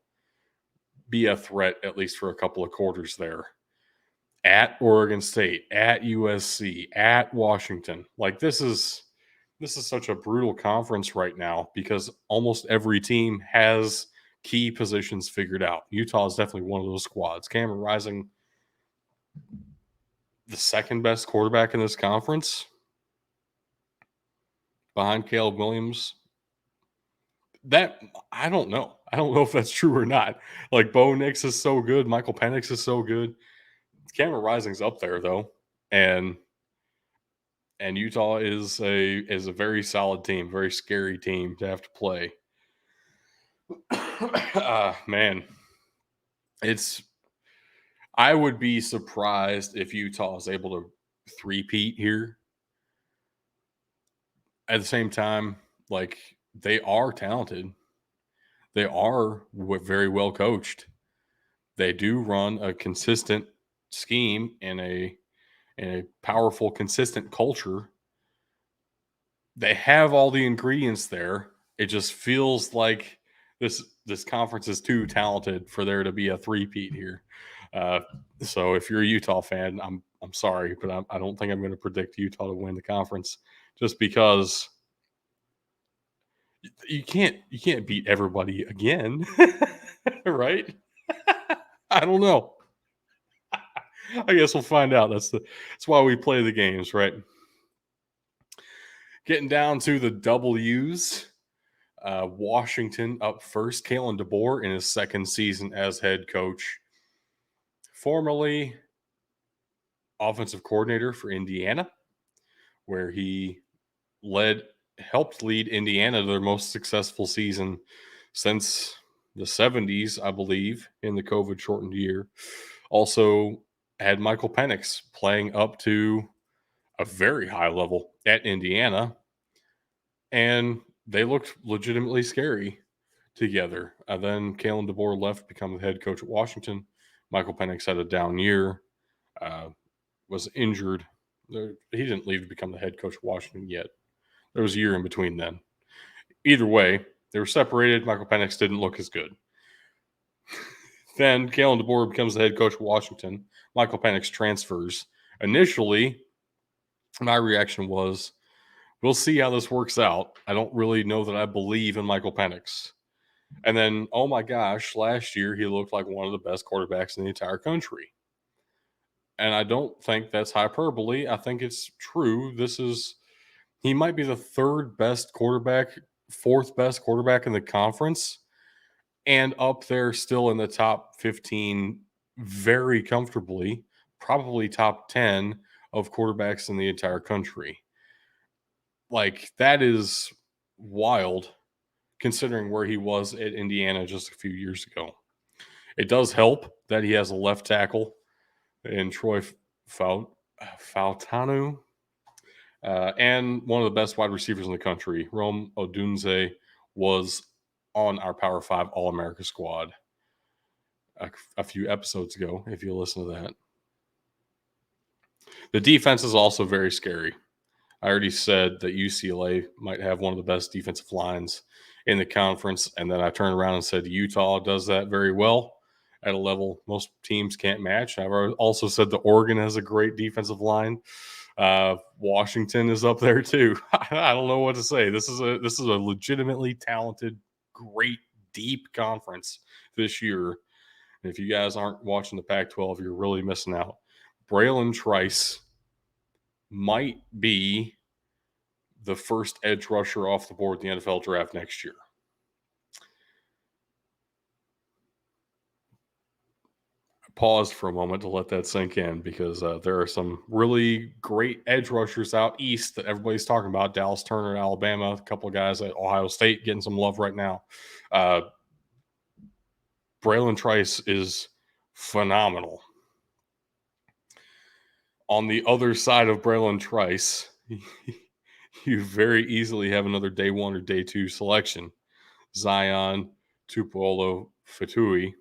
be a threat, at least for a couple of quarters there. At Oregon State, at USC, at Washington. Like this is such a brutal conference right now because almost every team has key positions figured out. Utah is definitely one of those squads. Cameron Rising, the second best quarterback in this conference behind Caleb Williams. That I don't know. I don't know if that's true or not. Like Bo Nix is so good. Michael Penix is so good. Cameron Rising's up there though. And Utah is a very solid team, very scary team to have to play. Man, I would be surprised if Utah is able to three-peat here. At the same time, like they are talented. They are very well coached. They do run a consistent scheme in a powerful, consistent culture. They have all the ingredients there. It just feels like this conference is too talented for there to be a three-peat here. So if you're a Utah fan, I'm sorry, but I don't think I'm going to predict Utah to win the conference just because you can't beat everybody again, right? I don't know. I guess we'll find out. That's why we play the games, right? Getting down to the W's. Washington up first. Kalen DeBoer in his second season as head coach. Formerly offensive coordinator for Indiana, where he helped lead Indiana to their most successful season since the 70s, I believe, in the COVID shortened year. Also had Michael Penix playing up to a very high level at Indiana, and they looked legitimately scary together. And then Kalen DeBoer left to become the head coach at Washington. Michael Penix had a down year, was injured. He didn't leave to become the head coach of Washington yet. There was a year in between then. Either way, they were separated. Michael Penix didn't look as good. Then Kalen DeBoer becomes the head coach of Washington. Michael Penix transfers. Initially, my reaction was, we'll see how this works out. I don't really know that I believe in Michael Penix. And then, oh my gosh, last year he looked like one of the best quarterbacks in the entire country. And I don't think that's hyperbole. I think it's true. He might be the third best quarterback, fourth best quarterback in the conference, and up there still in the top 15 very comfortably, probably top 10 of quarterbacks in the entire country. Like, that is wild considering where he was at Indiana just a few years ago. It does help that he has a left tackle in Troy Fautanu, and one of the best wide receivers in the country. Rome Odunze was on our Power 5 All-America squad a few episodes ago, if you listen to that. The defense is also very scary. I already said that UCLA might have one of the best defensive lines in the conference, and then I turned around and said Utah does that very well at a level most teams can't match. I've also said that Oregon has a great defensive line. Washington is up there too. I don't know what to say. This is a legitimately talented, great, deep conference this year. And if you guys aren't watching the Pac-12, you're really missing out. Braylon Trice might be the first edge rusher off the board in the NFL draft next year. Pause for a moment to let that sink in, because there are some really great edge rushers out east that everybody's talking about. Dallas Turner at Alabama, a couple of guys at Ohio State getting some love right now. Braylon Trice is phenomenal. On the other side of Braylon Trice, you very easily have another day one or day two selection. Zion Tupolo Fatui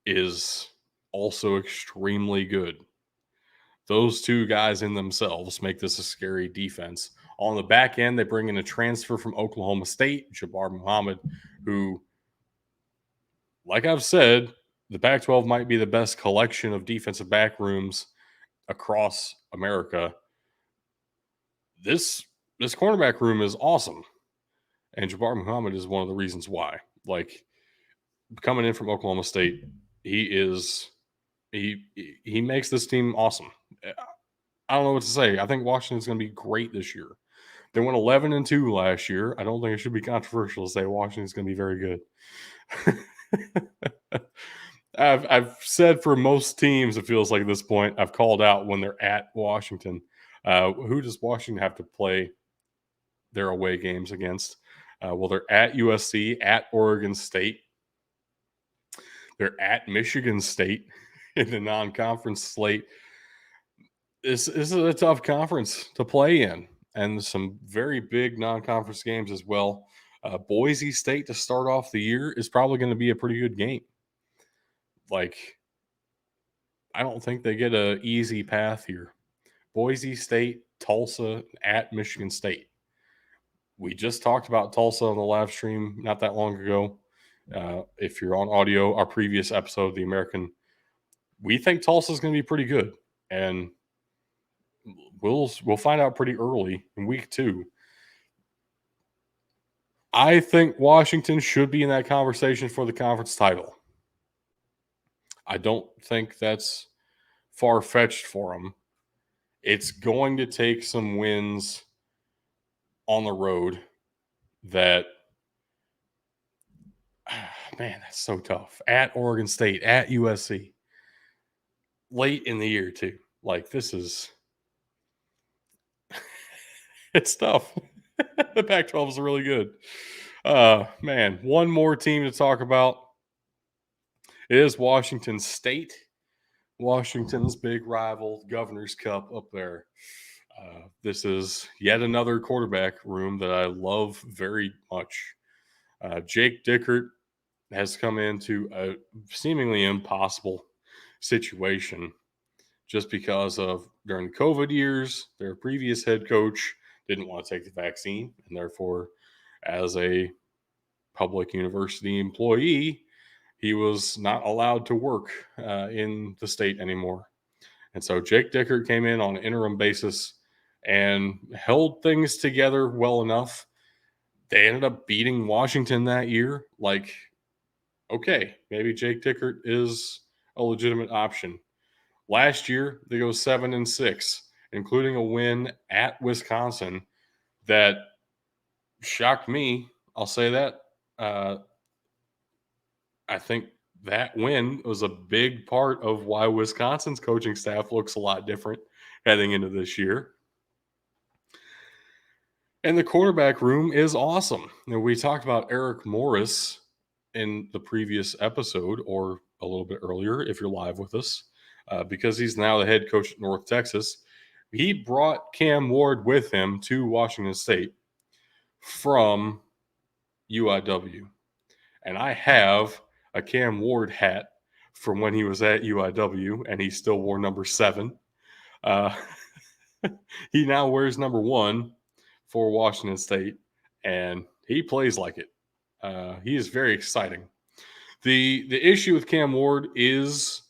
is also extremely good. Those two guys in themselves make this a scary defense. On the back end, they bring in a transfer from Oklahoma State, Jabbar Muhammad, who, like I've said, the Pac-12 might be the best collection of defensive back rooms across America. This cornerback room is awesome, and Jabbar Muhammad is one of the reasons why. Like, coming in from Oklahoma State, he makes this team awesome. I don't know what to say. I think Washington's going to be great this year. They went 11-2 last year. I don't think it should be controversial to say Washington's going to be very good. I've said for most teams, it feels like at this point, I've called out when they're at Washington. Who does Washington have to play their away games against? Well, they're at USC, at Oregon State. They're at Michigan State in the non-conference slate. This is a tough conference to play in, and some very big non-conference games as well. Boise State to start off the year is probably going to be a pretty good game. Like, I don't think they get an easy path here. Boise State, Tulsa, at Michigan State. We just talked about Tulsa on the live stream not that long ago. If you're on audio, our previous episode of The American, we think Tulsa is going to be pretty good, and we'll find out pretty early in week 2. I think Washington should be in that conversation for the conference title. I don't think that's far-fetched for them. It's going to take some wins on the road that, man, that's so tough. At Oregon State, at USC. late in the year too. Like this is it's tough. The Pac-12 is really good. Man, one more team to talk about. It is Washington State. Washington's big rival, Governor's Cup up there. This is yet another quarterback room that I love very much. Jake Dickert has come into a seemingly impossible situation just because of during the COVID years, their previous head coach didn't want to take the vaccine, and therefore, as a public university employee, he was not allowed to work in the state anymore. And so Jake Dickert came in on an interim basis and held things together well enough. They ended up beating Washington that year. Like, okay, maybe Jake Dickert is a legitimate option. Last year, they go 7-6, including a win at Wisconsin that shocked me. I'll say that. I think that win was a big part of why Wisconsin's coaching staff looks a lot different heading into this year. And the quarterback room is awesome. We talked about Eric Morris in the previous episode, or a little bit earlier if you're live with us, because he's now the head coach at North Texas. He brought Cam Ward with him to Washington State from UIW. And I have a Cam Ward hat from when he was at UIW, and he still wore number 7. He now wears number 1 for Washington State, and he plays like it. He is very exciting. The issue with Cam Ward is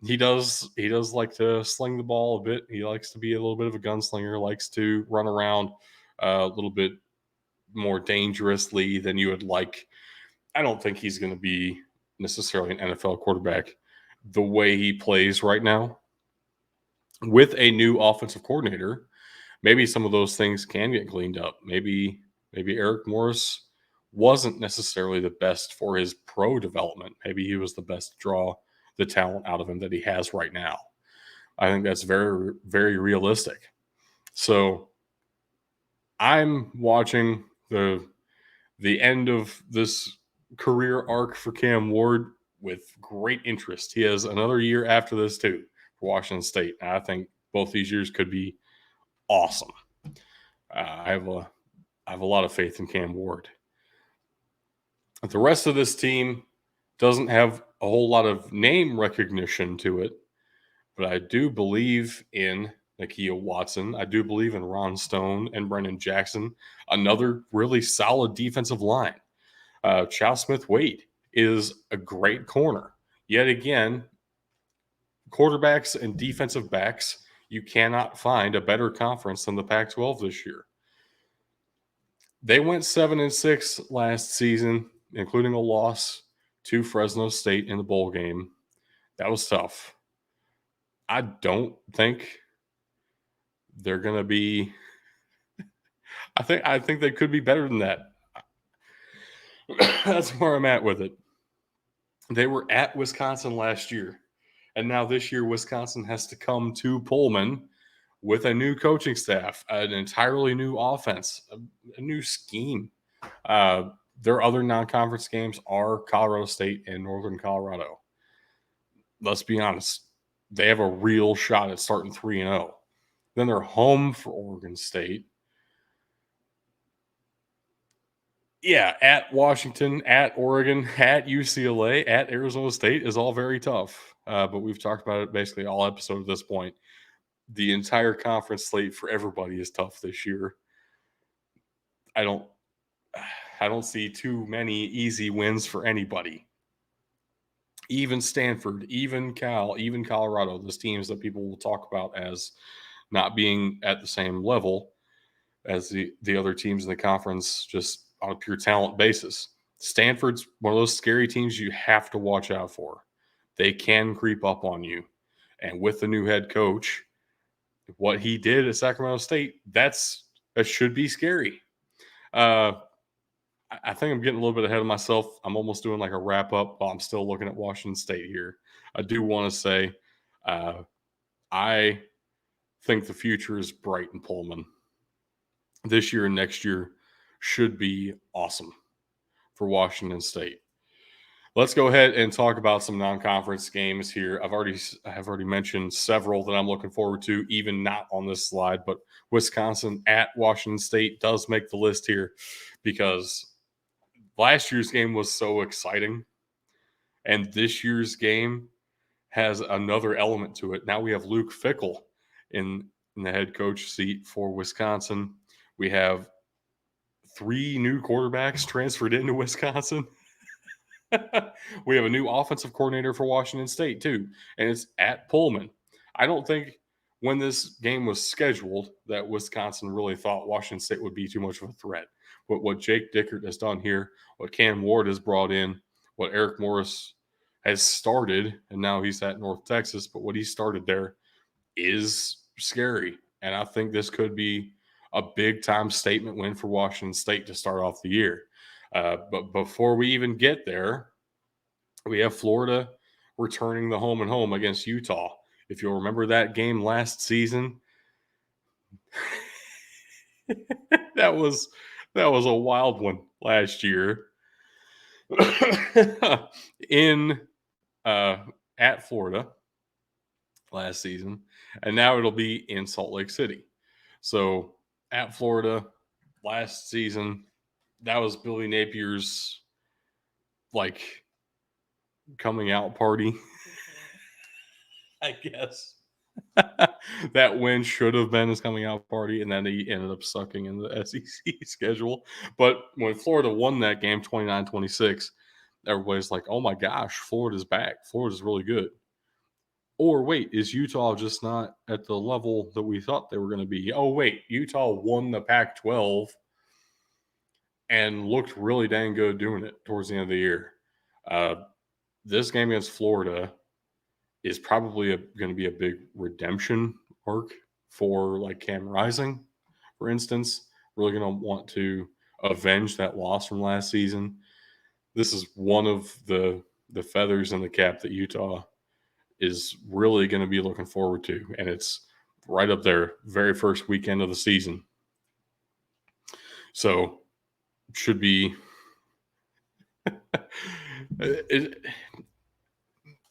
he does like to sling the ball a bit. He likes to be a little bit of a gunslinger, likes to run around a little bit more dangerously than you would like. I don't think he's going to be necessarily an NFL quarterback the way he plays right now. With a new offensive coordinator, maybe some of those things can get cleaned up. Maybe Eric Morris wasn't necessarily the best for his pro development. Maybe he was the best to draw the talent out of him that he has right now. I think that's very, very realistic. So I'm watching the end of this career arc for Cam Ward with great interest. He has another year after this too for Washington State. And I think both these years could be awesome. I have a lot of faith in Cam Ward. The rest of this team doesn't have a whole lot of name recognition to it, but I do believe in Nakia Watson. I do believe in Ron Stone and Brendan Jackson, another really solid defensive line. Chow Smith-Wade is a great corner. Yet again, quarterbacks and defensive backs, you cannot find a better conference than the Pac-12 this year. They went 7-6 last season, including a loss to Fresno State in the bowl game. That was tough. I don't think they're going to be – I think they could be better than that. That's where I'm at with it. They were at Wisconsin last year, and now this year Wisconsin has to come to Pullman with a new coaching staff, an entirely new offense, a new scheme. Their other non-conference games are Colorado State and Northern Colorado. Let's be honest. They have a real shot at starting 3-0. Then they're home for Oregon State. Yeah, at Washington, at Oregon, at UCLA, at Arizona State is all very tough. But we've talked about it basically all episode at this point. The entire conference slate for everybody is tough this year. I don't see too many easy wins for anybody. Even Stanford, even Cal, even Colorado, those teams that people will talk about as not being at the same level as the other teams in the conference, just on a pure talent basis. Stanford's one of those scary teams you have to watch out for. They can creep up on you. And with the new head coach, what he did at Sacramento State, that should be scary. I think I'm getting a little bit ahead of myself. I'm almost doing like a wrap up while I'm still looking at Washington State here. I do want to say I think the future is bright in Pullman. This year and next year should be awesome for Washington State. Let's go ahead and talk about some non-conference games here. I've already mentioned several that I'm looking forward to, even not on this slide, but Wisconsin at Washington State does make the list here because last year's game was so exciting, and this year's game has another element to it. Now we have Luke Fickell in the head coach seat for Wisconsin. We have 3 new quarterbacks transferred into Wisconsin. We have a new offensive coordinator for Washington State, too, and it's at Pullman. I don't think when this game was scheduled that Wisconsin really thought Washington State would be too much of a threat. But what Jake Dickert has done here, what Cam Ward has brought in, what Eric Morris has started, and now he's at North Texas, but what he started there is scary. And I think this could be a big time statement win for Washington State to start off the year. But before we even get there, we have Florida returning the home and home against Utah. If you'll remember that game last season, that was a wild one last year in at Florida last season, and now it'll be in Salt Lake City. So at Florida last season, that was Billy Napier's like coming out party, I guess. That win should have been his coming out party, and then he ended up sucking in the SEC schedule. But when Florida won that game 29-26, everybody's like, oh my gosh, Florida's back. Florida's really good. Or wait, is Utah just not at the level that we thought they were going to be? Oh, wait, Utah won the Pac-12 and looked really dang good doing it towards the end of the year. This game against Florida is probably going to be a big redemption arc for like Cam Rising, for instance. Really going to want to avenge that loss from last season. This is one of the feathers in the cap that Utah is really going to be looking forward to, and it's right up there, very first weekend of the season. So should be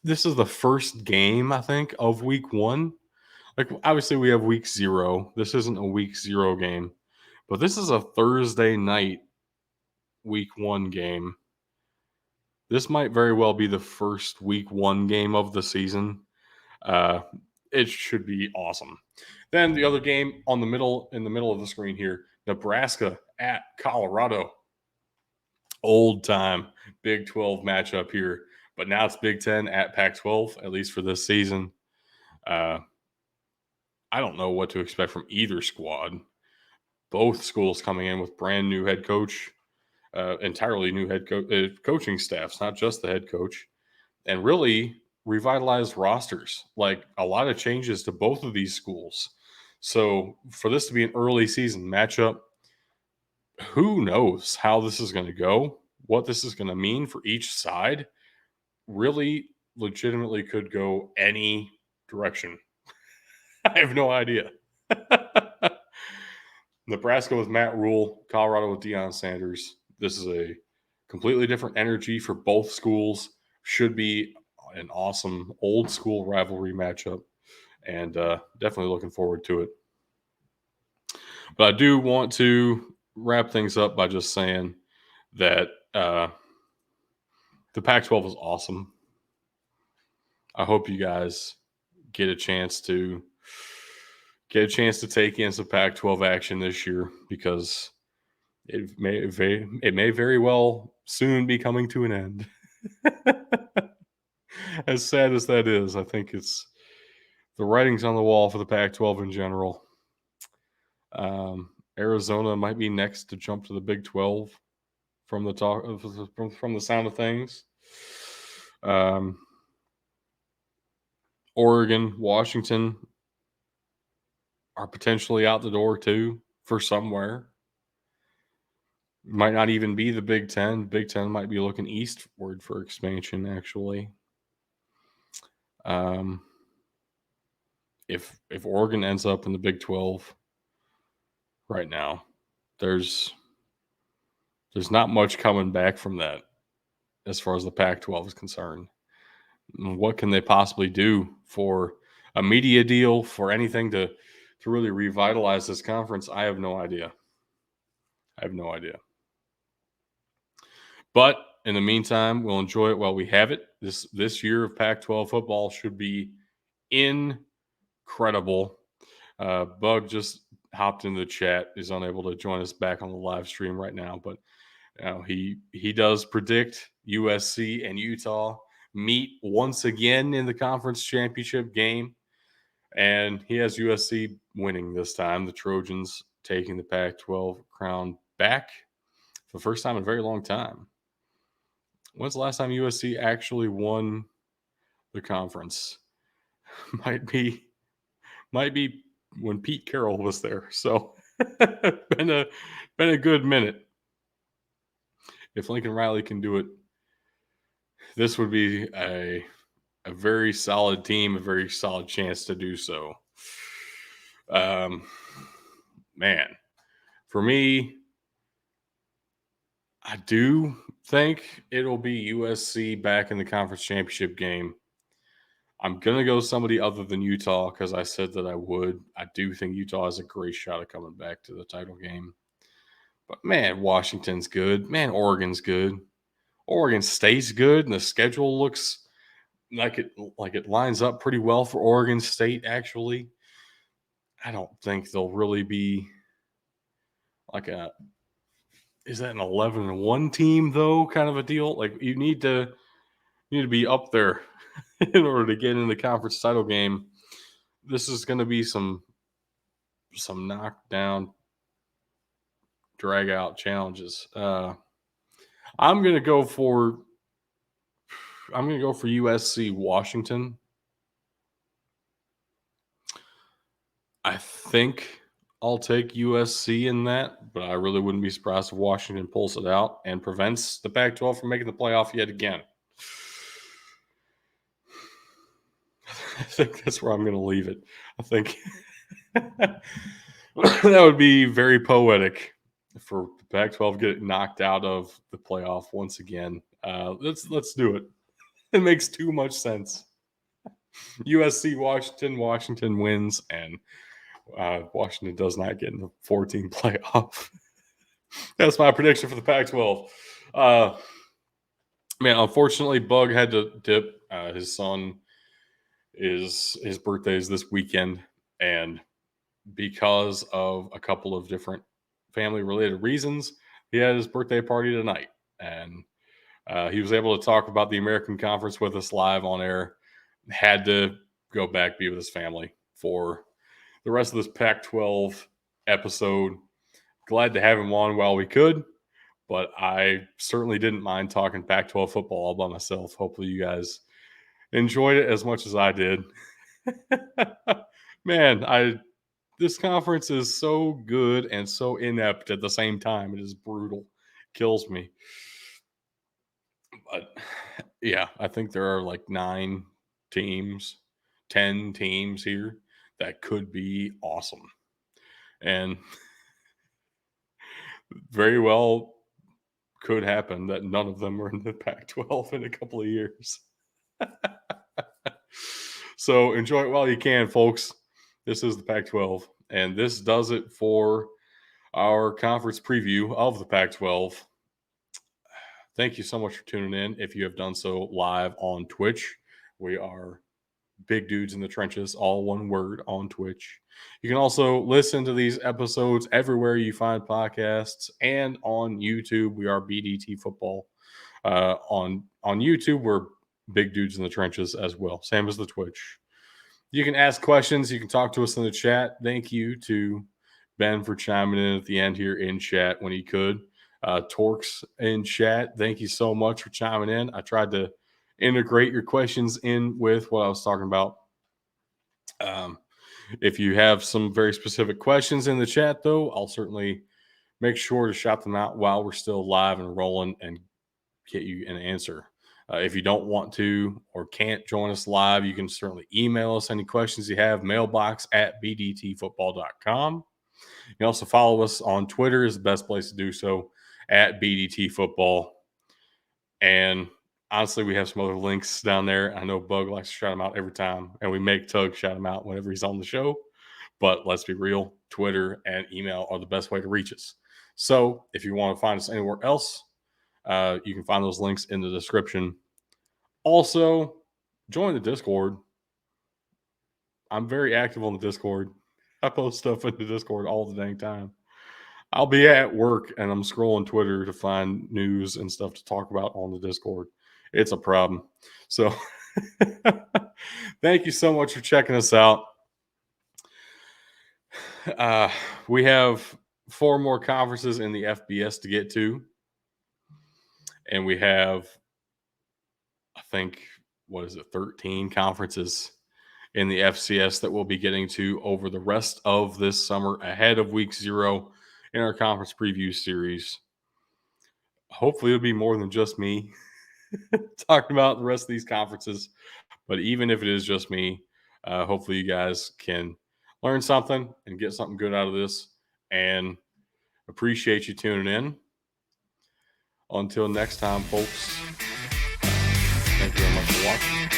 this is the first game, I think, of week 1. Like, obviously we have week 0. This isn't a week 0 game, but this is a Thursday night week 1 game. This might very well be the first week 1 game of the season. It should be awesome. Then the other game in the middle of the screen here, Nebraska at Colorado. Old time Big 12 matchup here, but now it's Big 10 at Pac-12, at least for this season. I don't know what to expect from either squad. Both schools coming in with brand new head coach, entirely new coaching staffs, not just the head coach, and really revitalized rosters. Like a lot of changes to both of these schools. So for this to be an early season matchup, who knows how this is going to go, what this is going to mean for each side. Really legitimately could go any direction. I have no idea. Nebraska with Matt Rule, Colorado with Deion Sanders. This is a completely different energy for both schools. Should be an awesome old school rivalry matchup, and definitely looking forward to it. But I do want to wrap things up by just saying that the Pac-12 is awesome. I hope you guys get a chance to take in some Pac-12 action this year, because it may very well soon be coming to an end. As sad as that is, I think it's the writing's on the wall for the Pac-12 in general. Arizona might be next to jump to the Big 12 from the talk from the sound of things. Oregon, Washington are potentially out the door too for somewhere. Might not even be the Big 10. Big 10 might be looking eastward for expansion, actually. if Oregon ends up in the Big 12 right now, there's not much coming back from that as far as the Pac-12 is concerned. What can they possibly do for a media deal, for anything to really revitalize this conference? I have no idea. But in the meantime, we'll enjoy it while we have it. This year of Pac-12 football should be incredible. Bug just hopped into the chat. He's unable to join us back on the live stream right now, but he does predict USC and Utah meet once again in the conference championship game, and he has USC winning this time. The Trojans taking the Pac-12 crown back for the first time in a very long time. When's the last time USC actually won the conference? Might be when Pete Carroll was there. So been a good minute. If Lincoln Riley can do it, this would be a very solid team, a very solid chance to do so. Man, for me, I do think it'll be USC back in the conference championship game. I'm going to go somebody other than Utah because I said that I would. I do think Utah has a great shot of coming back to the title game. But, man, Washington's good. Man, Oregon's good. Oregon State's good, and the schedule looks like it lines up pretty well for Oregon State, actually. I don't think they'll really be like is that an 11-1 team, though, kind of a deal? Like, you need to be up there in order to get in the conference title game. This is going to be some knockdown, drag out challenges. I'm going to go for USC Washington. I think I'll take USC in that, but I really wouldn't be surprised if Washington pulls it out and prevents the Pac-12 from making the playoff yet again. I think that's where I'm going to leave it. I think that would be very poetic for the Pac-12 get knocked out of the playoff once again. Let's do it. It makes too much sense. USC Washington wins, and Washington does not get in the 14 playoff. That's my prediction for the Pac-12. Man, unfortunately, Bug had to dip. His son his birthday is this weekend, and because of a couple of different family-related reasons, he had his birthday party tonight, and he was able to talk about the American Conference with us live on air. Had to go back, be with his family for the rest of this Pac-12 episode. Glad to have him on while we could, but I certainly didn't mind talking Pac-12 football all by myself. Hopefully you guys enjoyed it as much as I did. Man, this conference is so good and so inept at the same time. It is brutal. Kills me. But yeah, I think there are like 9 teams, 10 teams here that could be awesome. And very well could happen that none of them are in the Pac-12 in a couple of years. So enjoy it while you can, folks. This is the Pac-12, and this does it for our conference preview of the Pac-12. Thank you so much for tuning in. If you have done so live on Twitch, we are Big Dudes in the Trenches, all one word, on Twitch. You can also listen to these episodes everywhere you find podcasts, and on YouTube, we are BDT Football. On YouTube, we're Big Dudes in the Trenches as well, same as the Twitch. You can ask questions. You can talk to us in the chat. Thank you to Ben for chiming in at the end here in chat when he could. Torx in chat, thank you so much for chiming in. I tried to integrate your questions in with what I was talking about. If you have some very specific questions in the chat, though, I'll certainly make sure to shout them out while we're still live and rolling and get you an answer. If you don't want to or can't join us live, you can certainly email us any questions you have, mailbox at bdtfootball.com. You can also follow us on Twitter is the best place to do so, at bdtfootball. And honestly, we have some other links down there. I know Bug likes to shout them out every time, and we make Tug shout them out whenever he's on the show. But let's be real, Twitter and email are the best way to reach us. So if you want to find us anywhere else, you can find those links in the description. Also, join the Discord. I'm very active on the Discord. I post stuff in the Discord all the dang time. I'll be at work and I'm scrolling Twitter to find news and stuff to talk about on the Discord. It's a problem. So thank you so much for checking us out. We have 4 more conferences in the FBS to get to. And we have, I think, 13 conferences in the FCS that we'll be getting to over the rest of this summer ahead of week 0 in our conference preview series. Hopefully it'll be more than just me talking about the rest of these conferences. But even if it is just me, hopefully you guys can learn something and get something good out of this. And appreciate you tuning in. Until next time, folks, thank you very much for watching.